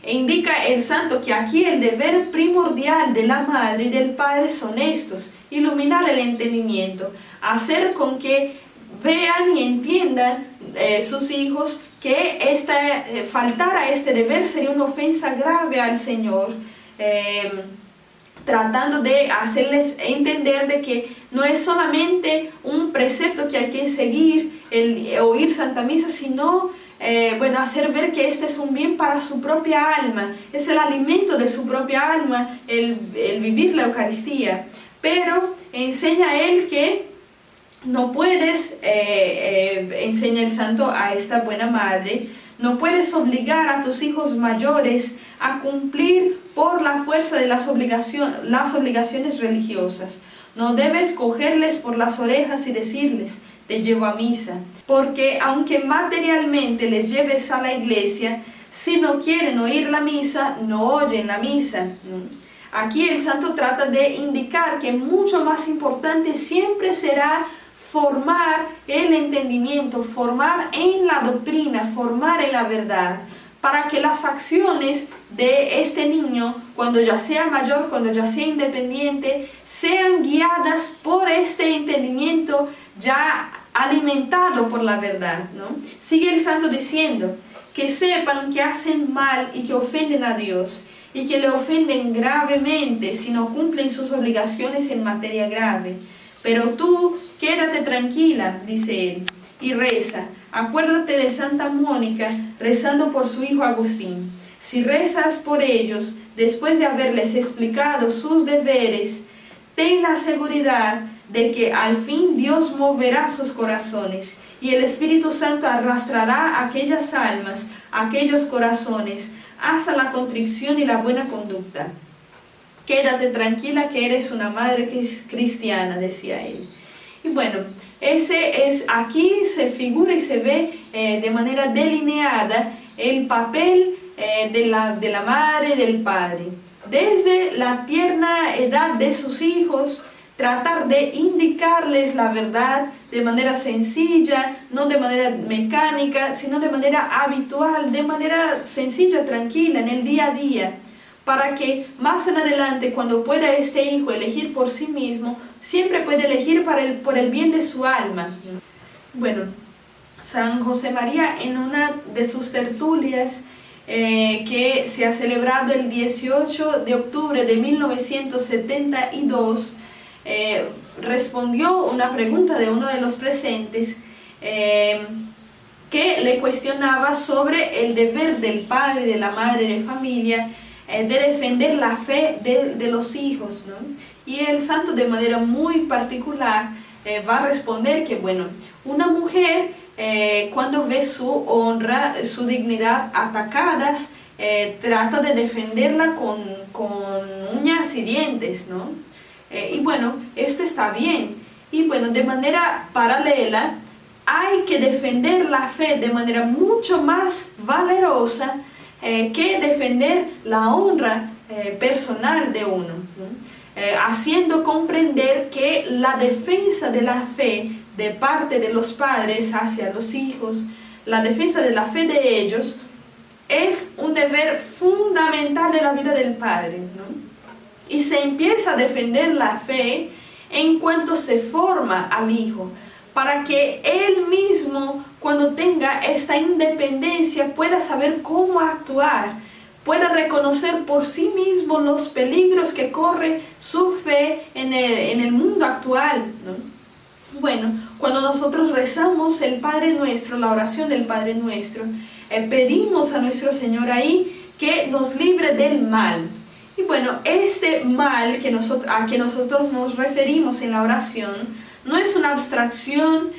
indica el santo que aquí el deber primordial de la madre y del padre son estos: iluminar el entendimiento, hacer con que vean y entiendan sus hijos que faltar a este deber sería una ofensa grave al Señor, tratando de hacerles entender de que no es solamente un precepto que hay que seguir, el oír Santa Misa, sino hacer ver que este es un bien para su propia alma, es el alimento de su propia alma, el vivir la Eucaristía. Pero enseña él que no puedes, enseña el santo a esta buena madre, no puedes obligar a tus hijos mayores a cumplir por la fuerza de las obligaciones religiosas. No debes cogerles por las orejas y decirles: te llevo a misa, porque aunque materialmente les lleves a la iglesia, si no quieren oír la misa, no oyen la misa. Aquí el santo trata de indicar que mucho más importante siempre será formar el entendimiento, formar en la doctrina, formar en la verdad, para que las acciones de este niño, cuando ya sea mayor, cuando ya sea independiente, sean guiadas por este entendimiento ya alimentado por la verdad, ¿no? Sigue el santo diciendo: que sepan que hacen mal y que ofenden a Dios, y que le ofenden gravemente si no cumplen sus obligaciones en materia grave. Pero tú, quédate tranquila, dice él, y reza. Acuérdate de Santa Mónica rezando por su hijo Agustín. Si rezas por ellos, después de haberles explicado sus deberes, ten la seguridad de que al fin Dios moverá sus corazones y el Espíritu Santo arrastrará aquellas almas, aquellos corazones, hasta la contrición y la buena conducta. Quédate tranquila que eres una madre cristiana, decía él. Y bueno, aquí se figura y se ve de manera delineada el papel de la madre, del padre. Desde la tierna edad de sus hijos, tratar de indicarles la verdad de manera sencilla, no de manera mecánica, sino de manera habitual, de manera sencilla, tranquila, en el día a día, para que más en adelante, cuando pueda este hijo elegir por sí mismo, siempre puede elegir por el bien de su alma. Bueno, San José María, en una de sus tertulias, que se ha celebrado el 18 de octubre de 1972, respondió una pregunta de uno de los presentes que le cuestionaba sobre el deber del padre, de la madre de familia, de defender la fe de los hijos, ¿no? Y el santo, de manera muy particular, va a responder que, bueno, una mujer cuando ve su honra, su dignidad atacadas, trata de defenderla con uñas y dientes, ¿no? Y bueno, esto está bien. Y bueno, de manera paralela, hay que defender la fe de manera mucho más valerosa que defender la honra personal de uno, ¿no? Haciendo comprender que la defensa de la fe de parte de los padres hacia los hijos, la defensa de la fe de ellos, es un deber fundamental de la vida del padre, ¿no? Y se empieza a defender la fe en cuanto se forma al hijo, para que él mismo, cuando tenga esta independencia, pueda saber cómo actuar, pueda reconocer por sí mismo los peligros que corre su fe en el mundo actual, ¿no? Bueno, cuando nosotros rezamos el Padre Nuestro, la oración del Padre Nuestro, pedimos a nuestro Señor ahí que nos libre del mal. Y bueno, este mal a que nosotros nos referimos en la oración no es una abstracción,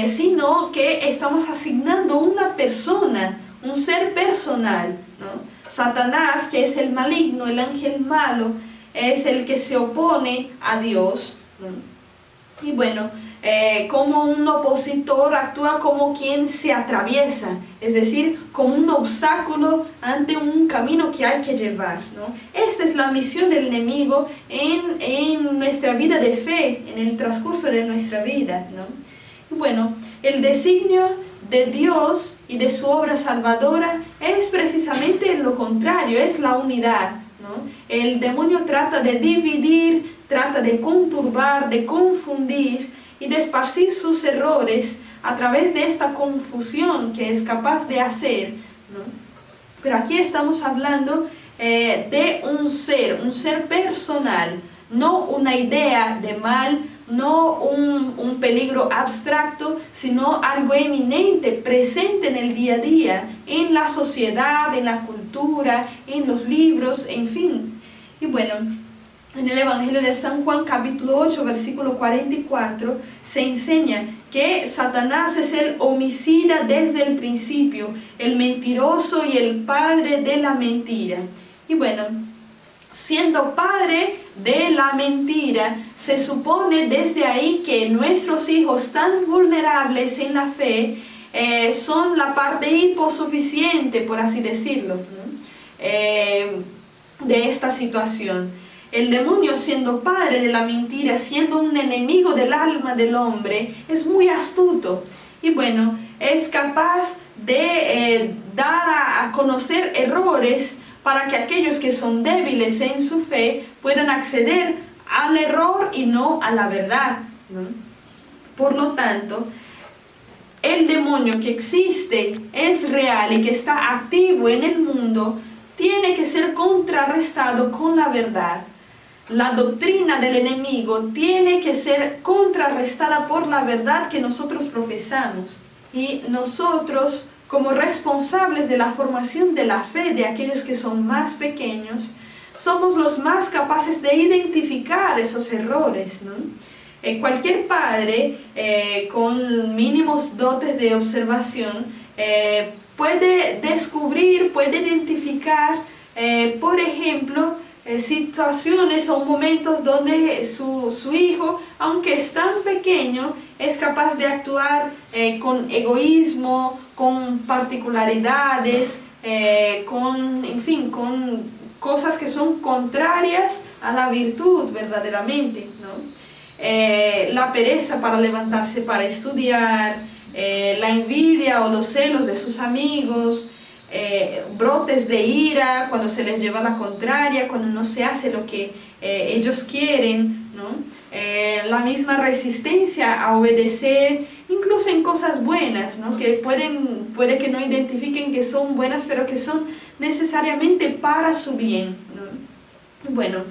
sino que estamos asignando una persona, un ser personal, ¿no? Satanás, que es el maligno, el ángel malo, es el que se opone a Dios, ¿no? Y bueno, como un opositor actúa como quien se atraviesa, es decir, como un obstáculo ante un camino que hay que llevar, ¿no? Esta es la misión del enemigo en nuestra vida de fe, en el transcurso de nuestra vida, ¿no? Y bueno, el designio de Dios y de su obra salvadora es precisamente lo contrario, es la unidad, ¿no? El demonio trata de dividir, trata de conturbar, de confundir y de esparcir sus errores a través de esta confusión que es capaz de hacer, ¿no? Pero aquí estamos hablando de un ser personal, no una idea de mal, no un peligro abstracto, sino algo eminente, presente en el día a día, en la sociedad, en la cultura, en los libros, en fin. Y bueno, en el Evangelio de San Juan, capítulo 8, versículo 44, se enseña que Satanás es el homicida desde el principio, el mentiroso y el padre de la mentira. Y bueno, siendo padre de la mentira, se supone desde ahí que nuestros hijos tan vulnerables en la fe son la parte hiposuficiente, por así decirlo, ¿no? De esta situación. El demonio, siendo padre de la mentira, siendo un enemigo del alma del hombre, es muy astuto y bueno, es capaz de dar a conocer errores para que aquellos que son débiles en su fe puedan acceder al error y no a la verdad, ¿no? Por lo tanto, el demonio que existe, es real y que está activo en el mundo, tiene que ser contrarrestado con la verdad. La doctrina del enemigo tiene que ser contrarrestada por la verdad que nosotros profesamos. Y nosotros, como responsables de la formación de la fe de aquellos que son más pequeños, somos los más capaces de identificar esos errores, ¿no? Cualquier padre con mínimos dotes de observación puede descubrir, puede identificar, por ejemplo, situaciones o momentos donde su hijo, aunque es tan pequeño, es capaz de actuar con egoísmo, con particularidades, en fin, con cosas que son contrarias a la virtud verdaderamente, ¿no? La pereza para levantarse para estudiar, la envidia o los celos de sus amigos, brotes de ira cuando se les lleva la contraria, cuando no se hace lo que ellos quieren, ¿no? La misma resistencia a obedecer, incluso en cosas buenas, ¿no? Que puede que no identifiquen que son buenas, pero que son necesariamente para su bien, ¿no? Bueno,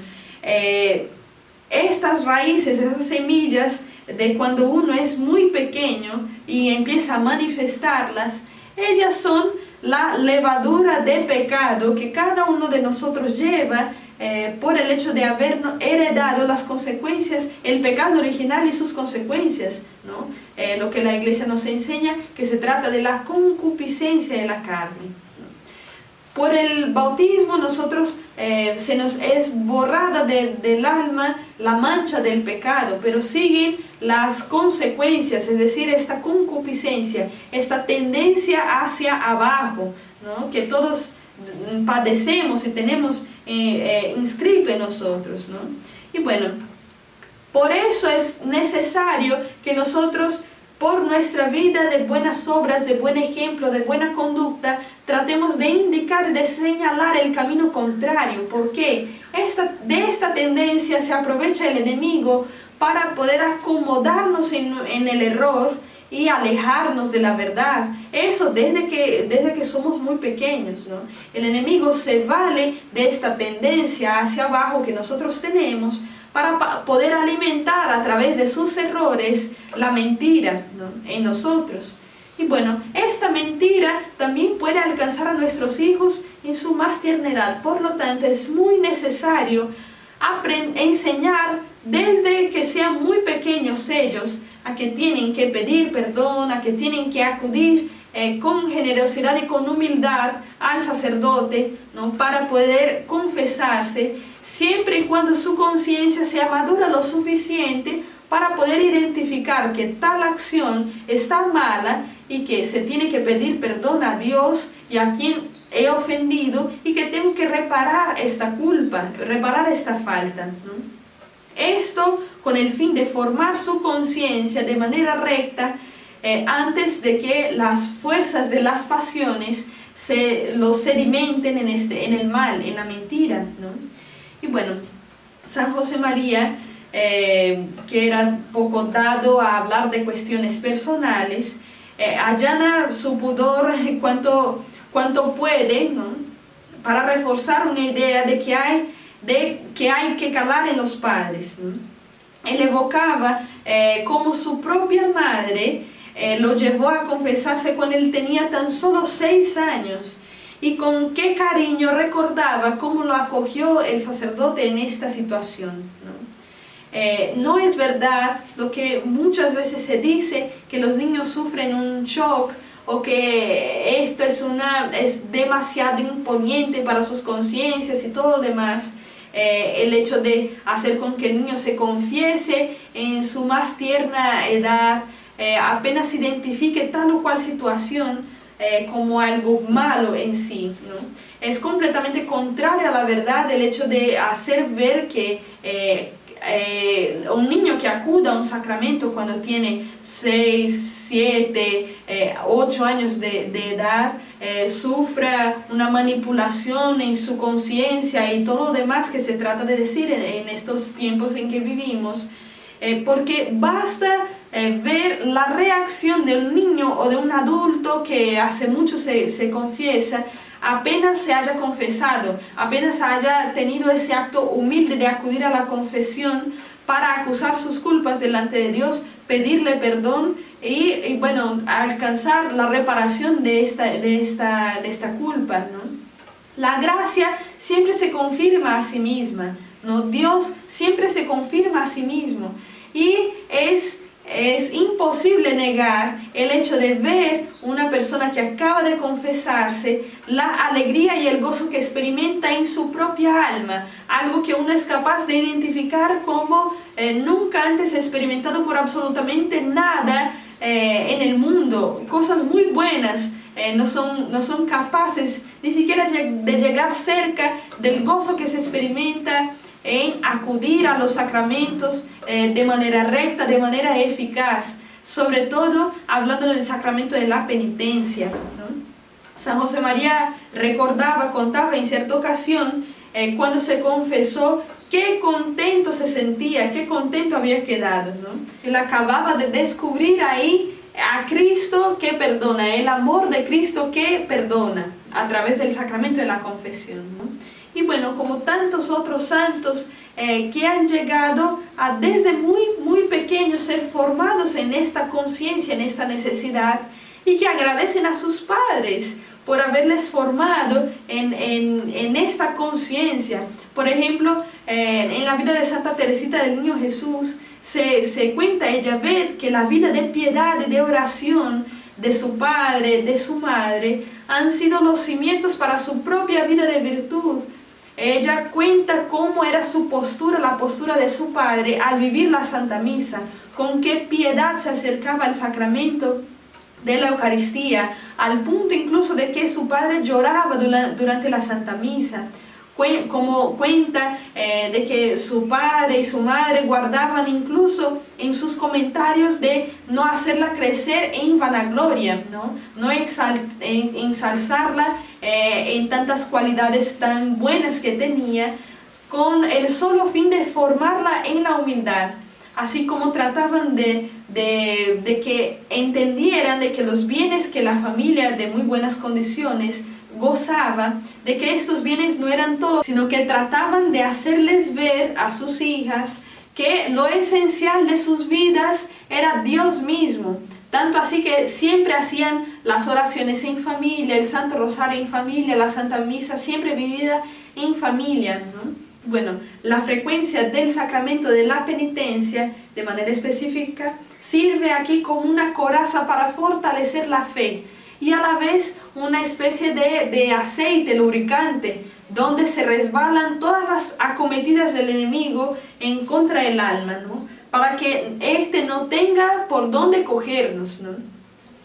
estas raíces, esas semillas de cuando uno es muy pequeño y empieza a manifestarlas, ellas son la levadura de pecado que cada uno de nosotros lleva por el hecho de haber heredado las consecuencias, el pecado original y sus consecuencias, ¿no? Lo que la iglesia nos enseña, que se trata de la concupiscencia de la carne. Por el bautismo nosotros se nos es borrada del alma la mancha del pecado, pero siguen las consecuencias, es decir, esta concupiscencia, esta tendencia hacia abajo, ¿no? Que todos padecemos y tenemos inscrito en nosotros, ¿no? Y bueno, por eso es necesario que nosotros, por nuestra vida de buenas obras, de buen ejemplo, de buena conducta, tratemos de indicar, de señalar el camino contrario. ¿Por qué? De esta tendencia se aprovecha el enemigo para poder acomodarnos en el error y alejarnos de la verdad. Eso desde que somos muy pequeños, ¿no? El enemigo se vale de esta tendencia hacia abajo que nosotros tenemos para poder alimentar a través de sus errores la mentira, ¿no? En nosotros. Y bueno, esta mentira también puede alcanzar a nuestros hijos en su más tierna edad. Por lo tanto, es muy necesario enseñar desde que sean muy pequeños ellos a que tienen que pedir perdón, a que tienen que acudir con generosidad y con humildad al sacerdote, ¿no? Para poder confesarse, siempre y cuando su conciencia sea madura lo suficiente para poder identificar que tal acción está mala y que se tiene que pedir perdón a Dios y a quien he ofendido, y que tengo que reparar esta culpa, reparar esta falta, ¿no? Esto con el fin de formar su conciencia de manera recta antes de que las fuerzas de las pasiones lo sedimenten en el mal, en la mentira, ¿no? Y bueno, San José María, que era poco dado a hablar de cuestiones personales, allana su pudor cuanto puede, ¿no? Para reforzar una idea de que hay que calar en los padres, ¿no? Él evocaba cómo su propia madre lo llevó a confesarse cuando él tenía tan solo 6 años, y con qué cariño recordaba cómo lo acogió el sacerdote en esta situación, ¿no? No es verdad lo que muchas veces se dice, que los niños sufren un shock o que esto es demasiado imponiente para sus conciencias y todo lo demás. El hecho de hacer con que el niño se confiese en su más tierna edad, apenas identifique tal o cual situación como algo malo en sí, ¿no? Es completamente contrario a la verdad el hecho de hacer ver que un niño que acuda a un sacramento cuando tiene 6, 7, 8 años de edad, sufra una manipulación en su conciencia y todo lo demás que se trata de decir en estos tiempos en que vivimos, porque basta ver la reacción de un niño o de un adulto que hace mucho se confiesa, apenas se haya confesado, apenas haya tenido ese acto humilde de acudir a la confesión para acusar sus culpas delante de Dios, pedirle perdón y bueno, alcanzar la reparación de esta culpa, ¿no? La gracia siempre se confirma a sí misma, ¿no? Dios siempre se confirma a sí mismo y es imposible negar el hecho de ver una persona que acaba de confesarse, la alegría y el gozo que experimenta en su propia alma, algo que uno es capaz de identificar como nunca antes experimentado por absolutamente nada en el mundo. Cosas muy buenas no son capaces ni siquiera de llegar cerca del gozo que se experimenta en acudir a los sacramentos de manera recta, de manera eficaz, sobre todo hablando del sacramento de la penitencia, ¿no? San José María contaba en cierta ocasión, cuando se confesó, qué contento se sentía, qué contento había quedado, ¿no? Él acababa de descubrir ahí a Cristo que perdona, el amor de Cristo que perdona, a través del sacramento de la confesión, ¿no? Y bueno, como tantos otros santos que han llegado a desde muy pequeños ser formados en esta conciencia, en esta necesidad, y que agradecen a sus padres por haberles formado en esta conciencia. Por ejemplo, en la vida de Santa Teresita del Niño Jesús se cuenta, ella ve que la vida de piedad y de oración de su padre, de su madre, han sido los cimientos para su propia vida de virtud. Ella cuenta cómo era su postura, la postura de su padre al vivir la Santa Misa, con qué piedad se acercaba al sacramento de la Eucaristía, al punto incluso de que su padre lloraba durante la Santa Misa. Como cuenta de que su padre y su madre guardaban incluso en sus comentarios de no hacerla crecer en vanagloria, no ensalzarla en tantas cualidades tan buenas que tenía, con el solo fin de formarla en la humildad. Así como trataban de que entendieran de que los bienes que la familia de muy buenas condiciones gozaba, de que estos bienes no eran todos, sino que trataban de hacerles ver a sus hijas que lo esencial de sus vidas era Dios mismo. Tanto así que siempre hacían las oraciones en familia, el Santo Rosario en familia, la Santa Misa siempre vivida en familia, ¿no? Bueno, la frecuencia del sacramento de la penitencia, de manera específica, sirve aquí como una coraza para fortalecer la fe y a la vez una especie de aceite lubricante donde se resbalan todas las acometidas del enemigo en contra del alma, ¿no? Para que éste no tenga por dónde cogernos, ¿no?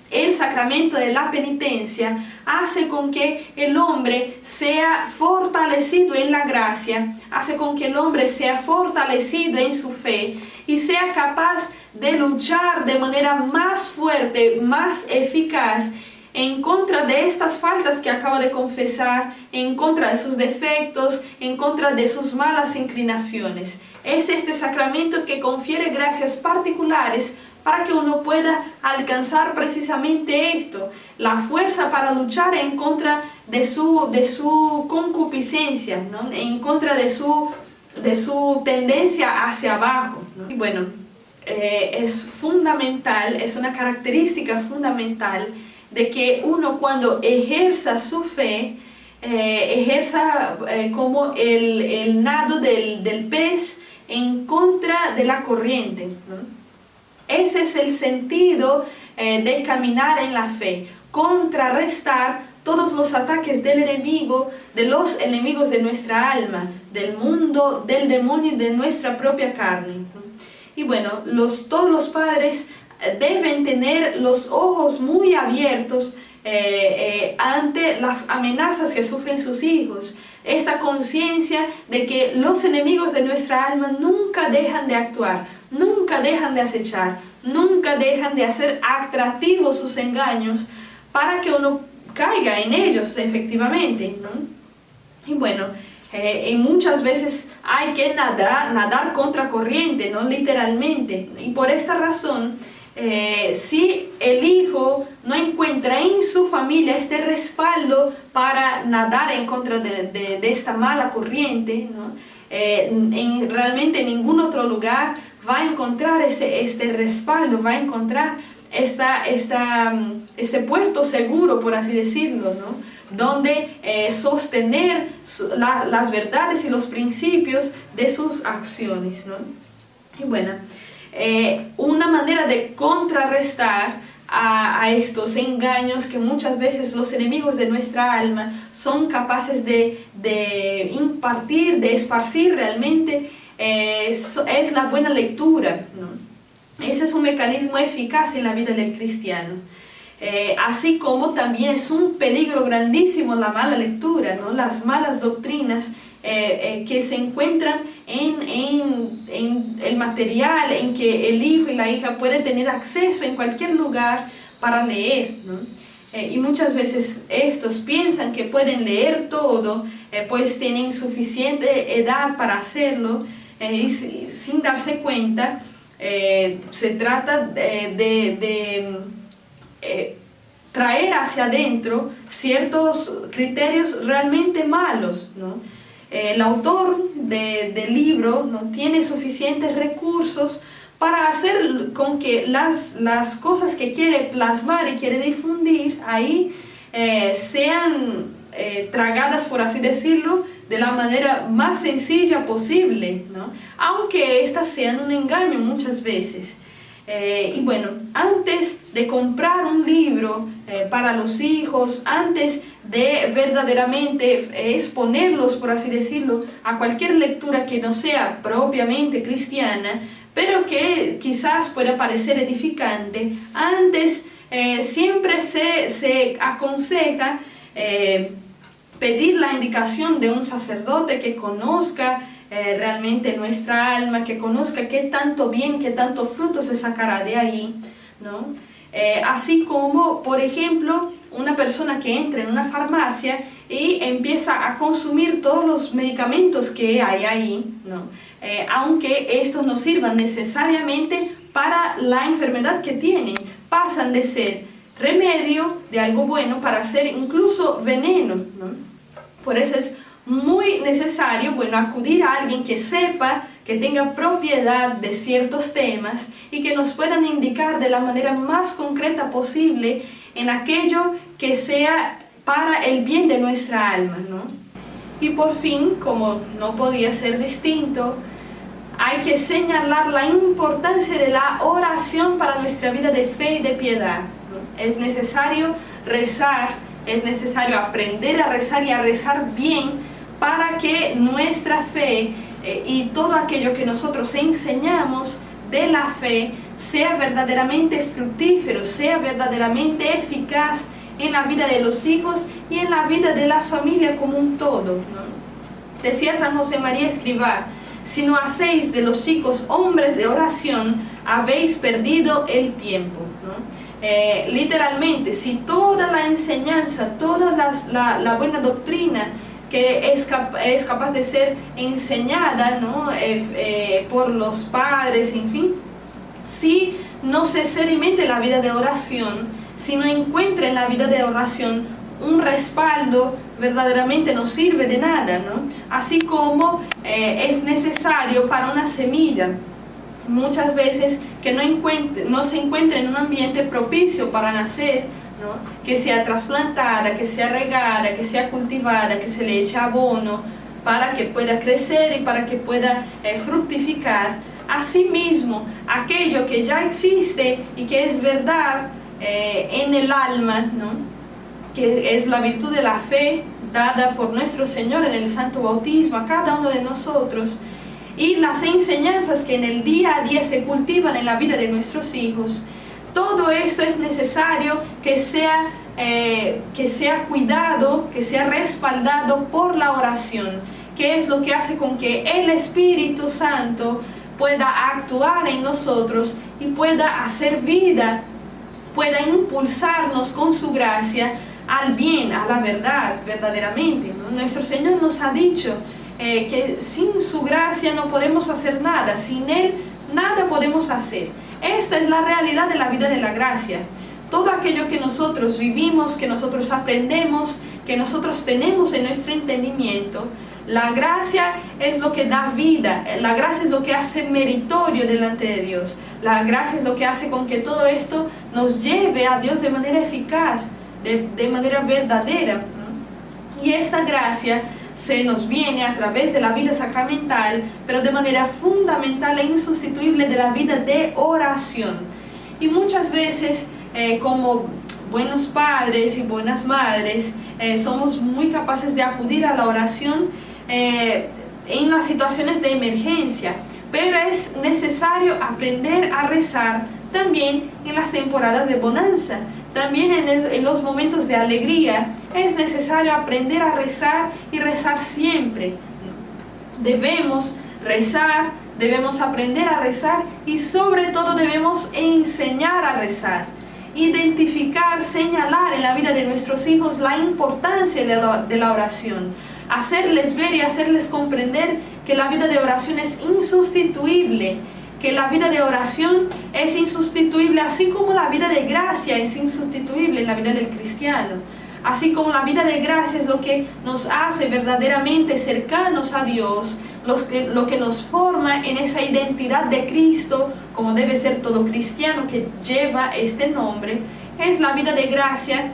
El sacramento de la penitencia hace con que el hombre sea fortalecido en la gracia, hace con que el hombre sea fortalecido en su fe y sea capaz de luchar de manera más fuerte, más eficaz en contra de estas faltas que acaba de confesar, en contra de sus defectos, en contra de sus malas inclinaciones. Es este sacramento que confiere gracias particulares para que uno pueda alcanzar precisamente esto, la fuerza para luchar en contra de su concupiscencia, ¿no? En contra de su tendencia hacia abajo, ¿no? Y bueno, es fundamental, es una característica fundamental de que uno cuando ejerza su fe, ejerza como el nado del pez en contra de la corriente, ¿no? Ese es el sentido de caminar en la fe, contrarrestar todos los ataques del enemigo, de los enemigos de nuestra alma, del mundo, del demonio y de nuestra propia carne, ¿no? Y bueno, todos los padres deben tener los ojos muy abiertos ante las amenazas que sufren sus hijos. Esta conciencia de que los enemigos de nuestra alma nunca dejan de actuar, nunca dejan de acechar, nunca dejan de hacer atractivos sus engaños para que uno caiga en ellos efectivamente, ¿no? Y bueno, muchas veces hay que nadar contra corriente, no literalmente. Y por esta razón, si el hijo no encuentra en su familia este respaldo para nadar en contra de esta mala corriente, ¿no? Realmente en ningún otro lugar va a encontrar este respaldo, va a encontrar este puerto seguro, por así decirlo, ¿no? Donde sostener las verdades y los principios de sus acciones, ¿no? Y bueno, una manera de contrarrestar a estos engaños que muchas veces los enemigos de nuestra alma son capaces de impartir, de esparcir realmente, es la buena lectura, ¿no? Ese es un mecanismo eficaz en la vida del cristiano. Así como también es un peligro grandísimo la mala lectura, ¿no? Las malas doctrinas que se encuentran en el material en que el hijo y la hija pueden tener acceso en cualquier lugar para leer, ¿no? Y muchas veces estos piensan que pueden leer todo, pues tienen suficiente edad para hacerlo, y sin darse cuenta, se trata de traer hacia adentro ciertos criterios realmente malos, ¿no? El autor del libro no tiene suficientes recursos para hacer con que las cosas que quiere plasmar y quiere difundir ahí sean tragadas, por así decirlo, de la manera más sencilla posible, ¿no? Aunque estas sean un engaño muchas veces. Y bueno, antes de comprar un libro para los hijos, antes de verdaderamente exponerlos, por así decirlo, a cualquier lectura que no sea propiamente cristiana, pero que quizás pueda parecer edificante, antes siempre se aconseja pedir la indicación de un sacerdote que conozca realmente nuestra alma, que conozca qué tanto bien, qué tanto fruto se sacará de ahí, ¿no? Así como, por ejemplo, una persona que entra en una farmacia y empieza a consumir todos los medicamentos que hay ahí, ¿no? Aunque estos no sirvan necesariamente para la enfermedad que tienen, pasan de ser remedio de algo bueno para ser incluso veneno, ¿no? Por eso es muy necesario, bueno, acudir a alguien que sepa, que tenga propiedad de ciertos temas y que nos puedan indicar de la manera más concreta posible en aquello que sea para el bien de nuestra alma, ¿no? Y por fin, como no podía ser distinto, hay que señalar la importancia de la oración para nuestra vida de fe y de piedad, ¿no? Es necesario rezar, es necesario aprender a rezar y a rezar bien para que nuestra fe y todo aquello que nosotros enseñamos de la fe sea verdaderamente fructífero, sea verdaderamente eficaz en la vida de los hijos y en la vida de la familia como un todo, ¿no? Decía San José María Escrivá: si no hacéis de los chicos hombres de oración, habéis perdido el tiempo, ¿no? Literalmente, si toda la enseñanza, toda la buena doctrina que es capaz de ser enseñada, ¿no? Por los padres, en fin, si no se sedimente la vida de oración, si no encuentra en la vida de oración un respaldo, verdaderamente no sirve de nada, ¿no? Así como es necesario para una semilla, muchas veces que no se encuentra en un ambiente propicio para nacer, ¿no? Que sea trasplantada, que sea regada, que sea cultivada, que se le eche abono para que pueda crecer y para que pueda fructificar. Asimismo, aquello que ya existe y que es verdad en el alma, ¿no? Que es la virtud de la fe dada por nuestro Señor en el Santo Bautismo a cada uno de nosotros, y las enseñanzas que en el día a día se cultivan en la vida de nuestros hijos. Todo esto es necesario que sea cuidado, que sea respaldado por la oración, que es lo que hace con que el Espíritu Santo pueda actuar en nosotros y pueda hacer vida, pueda impulsarnos con su gracia al bien, a la verdad, verdaderamente, ¿no? Nuestro Señor nos ha dicho que sin su gracia no podemos hacer nada, sin Él nada podemos hacer. Esta es la realidad de la vida de la gracia. Todo aquello que nosotros vivimos, que nosotros aprendemos, que nosotros tenemos en nuestro entendimiento, la gracia es lo que da vida, la gracia es lo que hace meritorio delante de Dios. La gracia es lo que hace con que todo esto nos lleve a Dios de manera eficaz, de manera verdadera. Y esta gracia se nos viene a través de la vida sacramental, pero de manera fundamental e insustituible de la vida de oración. Y muchas veces, como buenos padres y buenas madres, somos muy capaces de acudir a la oración en las situaciones de emergencia, pero es necesario aprender a rezar también en las temporadas de bonanza. También en los momentos de alegría es necesario aprender a rezar y rezar siempre. Debemos rezar, debemos aprender a rezar y sobre todo debemos enseñar a rezar. Identificar, señalar en la vida de nuestros hijos la importancia de la oración. Hacerles ver y hacerles comprender que la vida de oración es insustituible, que la vida de oración es insustituible, así como la vida de gracia es insustituible en la vida del cristiano. Así como la vida de gracia es lo que nos hace verdaderamente cercanos a Dios, lo que nos forma en esa identidad de Cristo, como debe ser todo cristiano que lleva este nombre, es la vida de gracia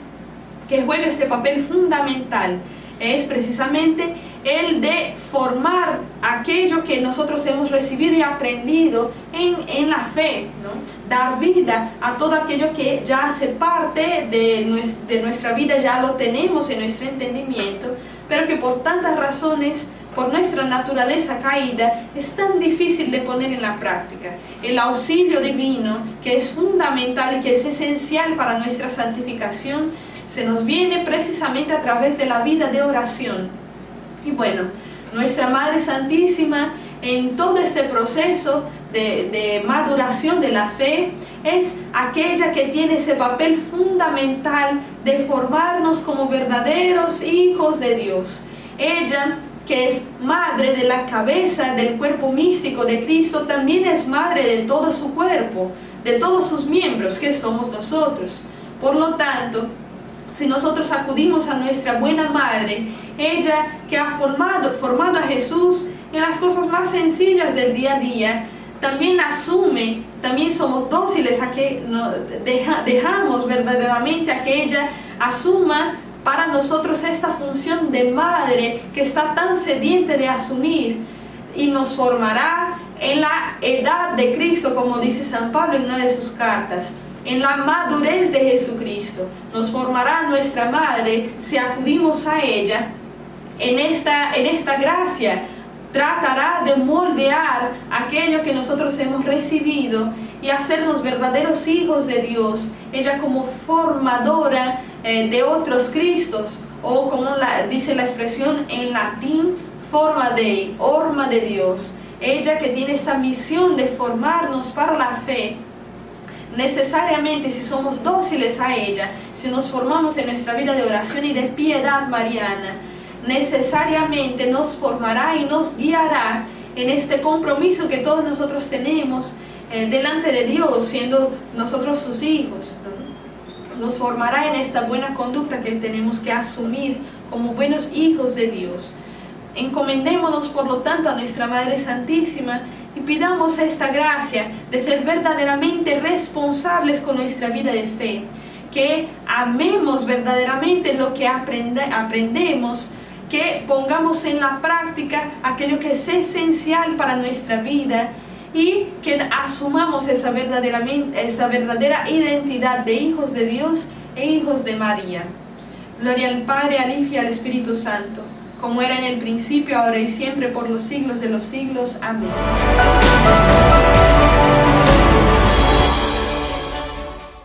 que juega este papel fundamental. Es precisamente el de formar aquello que nosotros hemos recibido y aprendido en la fe, ¿no? Dar vida a todo aquello que ya hace parte de nuestra vida, ya lo tenemos en nuestro entendimiento, pero que por tantas razones, por nuestra naturaleza caída, es tan difícil de poner en la práctica. El auxilio divino, que es fundamental y que es esencial para nuestra santificación, se nos viene precisamente a través de la vida de oración. Y bueno, nuestra Madre Santísima, en todo este proceso de maduración de la fe, es aquella que tiene ese papel fundamental de formarnos como verdaderos hijos de Dios. Ella, que es madre de la cabeza del cuerpo místico de Cristo, también es madre de todo su cuerpo, de todos sus miembros, que somos nosotros. Por lo tanto, si nosotros acudimos a nuestra buena madre, ella que ha formado a Jesús en las cosas más sencillas del día a día, también asume, también somos dóciles a que dejamos verdaderamente a que ella asuma para nosotros esta función de madre que está tan sediente de asumir, y nos formará en la edad de Cristo, como dice San Pablo en una de sus cartas. En la madurez de Jesucristo nos formará nuestra madre si acudimos a ella en esta gracia. Tratará de moldear aquello que nosotros hemos recibido y hacernos verdaderos hijos de Dios. Ella como formadora de otros Cristos, o como dice la expresión en latín, forma Dei, horma de Dios. Ella que tiene esta misión de formarnos para la fe. Necesariamente, si somos dóciles a ella, si nos formamos en nuestra vida de oración y de piedad mariana, necesariamente nos formará y nos guiará en este compromiso que todos nosotros tenemos delante de Dios, siendo nosotros sus hijos. Nos formará en esta buena conducta que tenemos que asumir como buenos hijos de Dios. Encomendémonos, por lo tanto, a nuestra Madre Santísima y pidamos esta gracia de ser verdaderamente responsables con nuestra vida de fe, que amemos verdaderamente lo que aprendemos, que pongamos en la práctica aquello que es esencial para nuestra vida y que asumamos esa verdadera identidad de hijos de Dios e hijos de María. Gloria al Padre, al Hijo y al Espíritu Santo, como era en el principio, ahora y siempre, por los siglos de los siglos. Amén.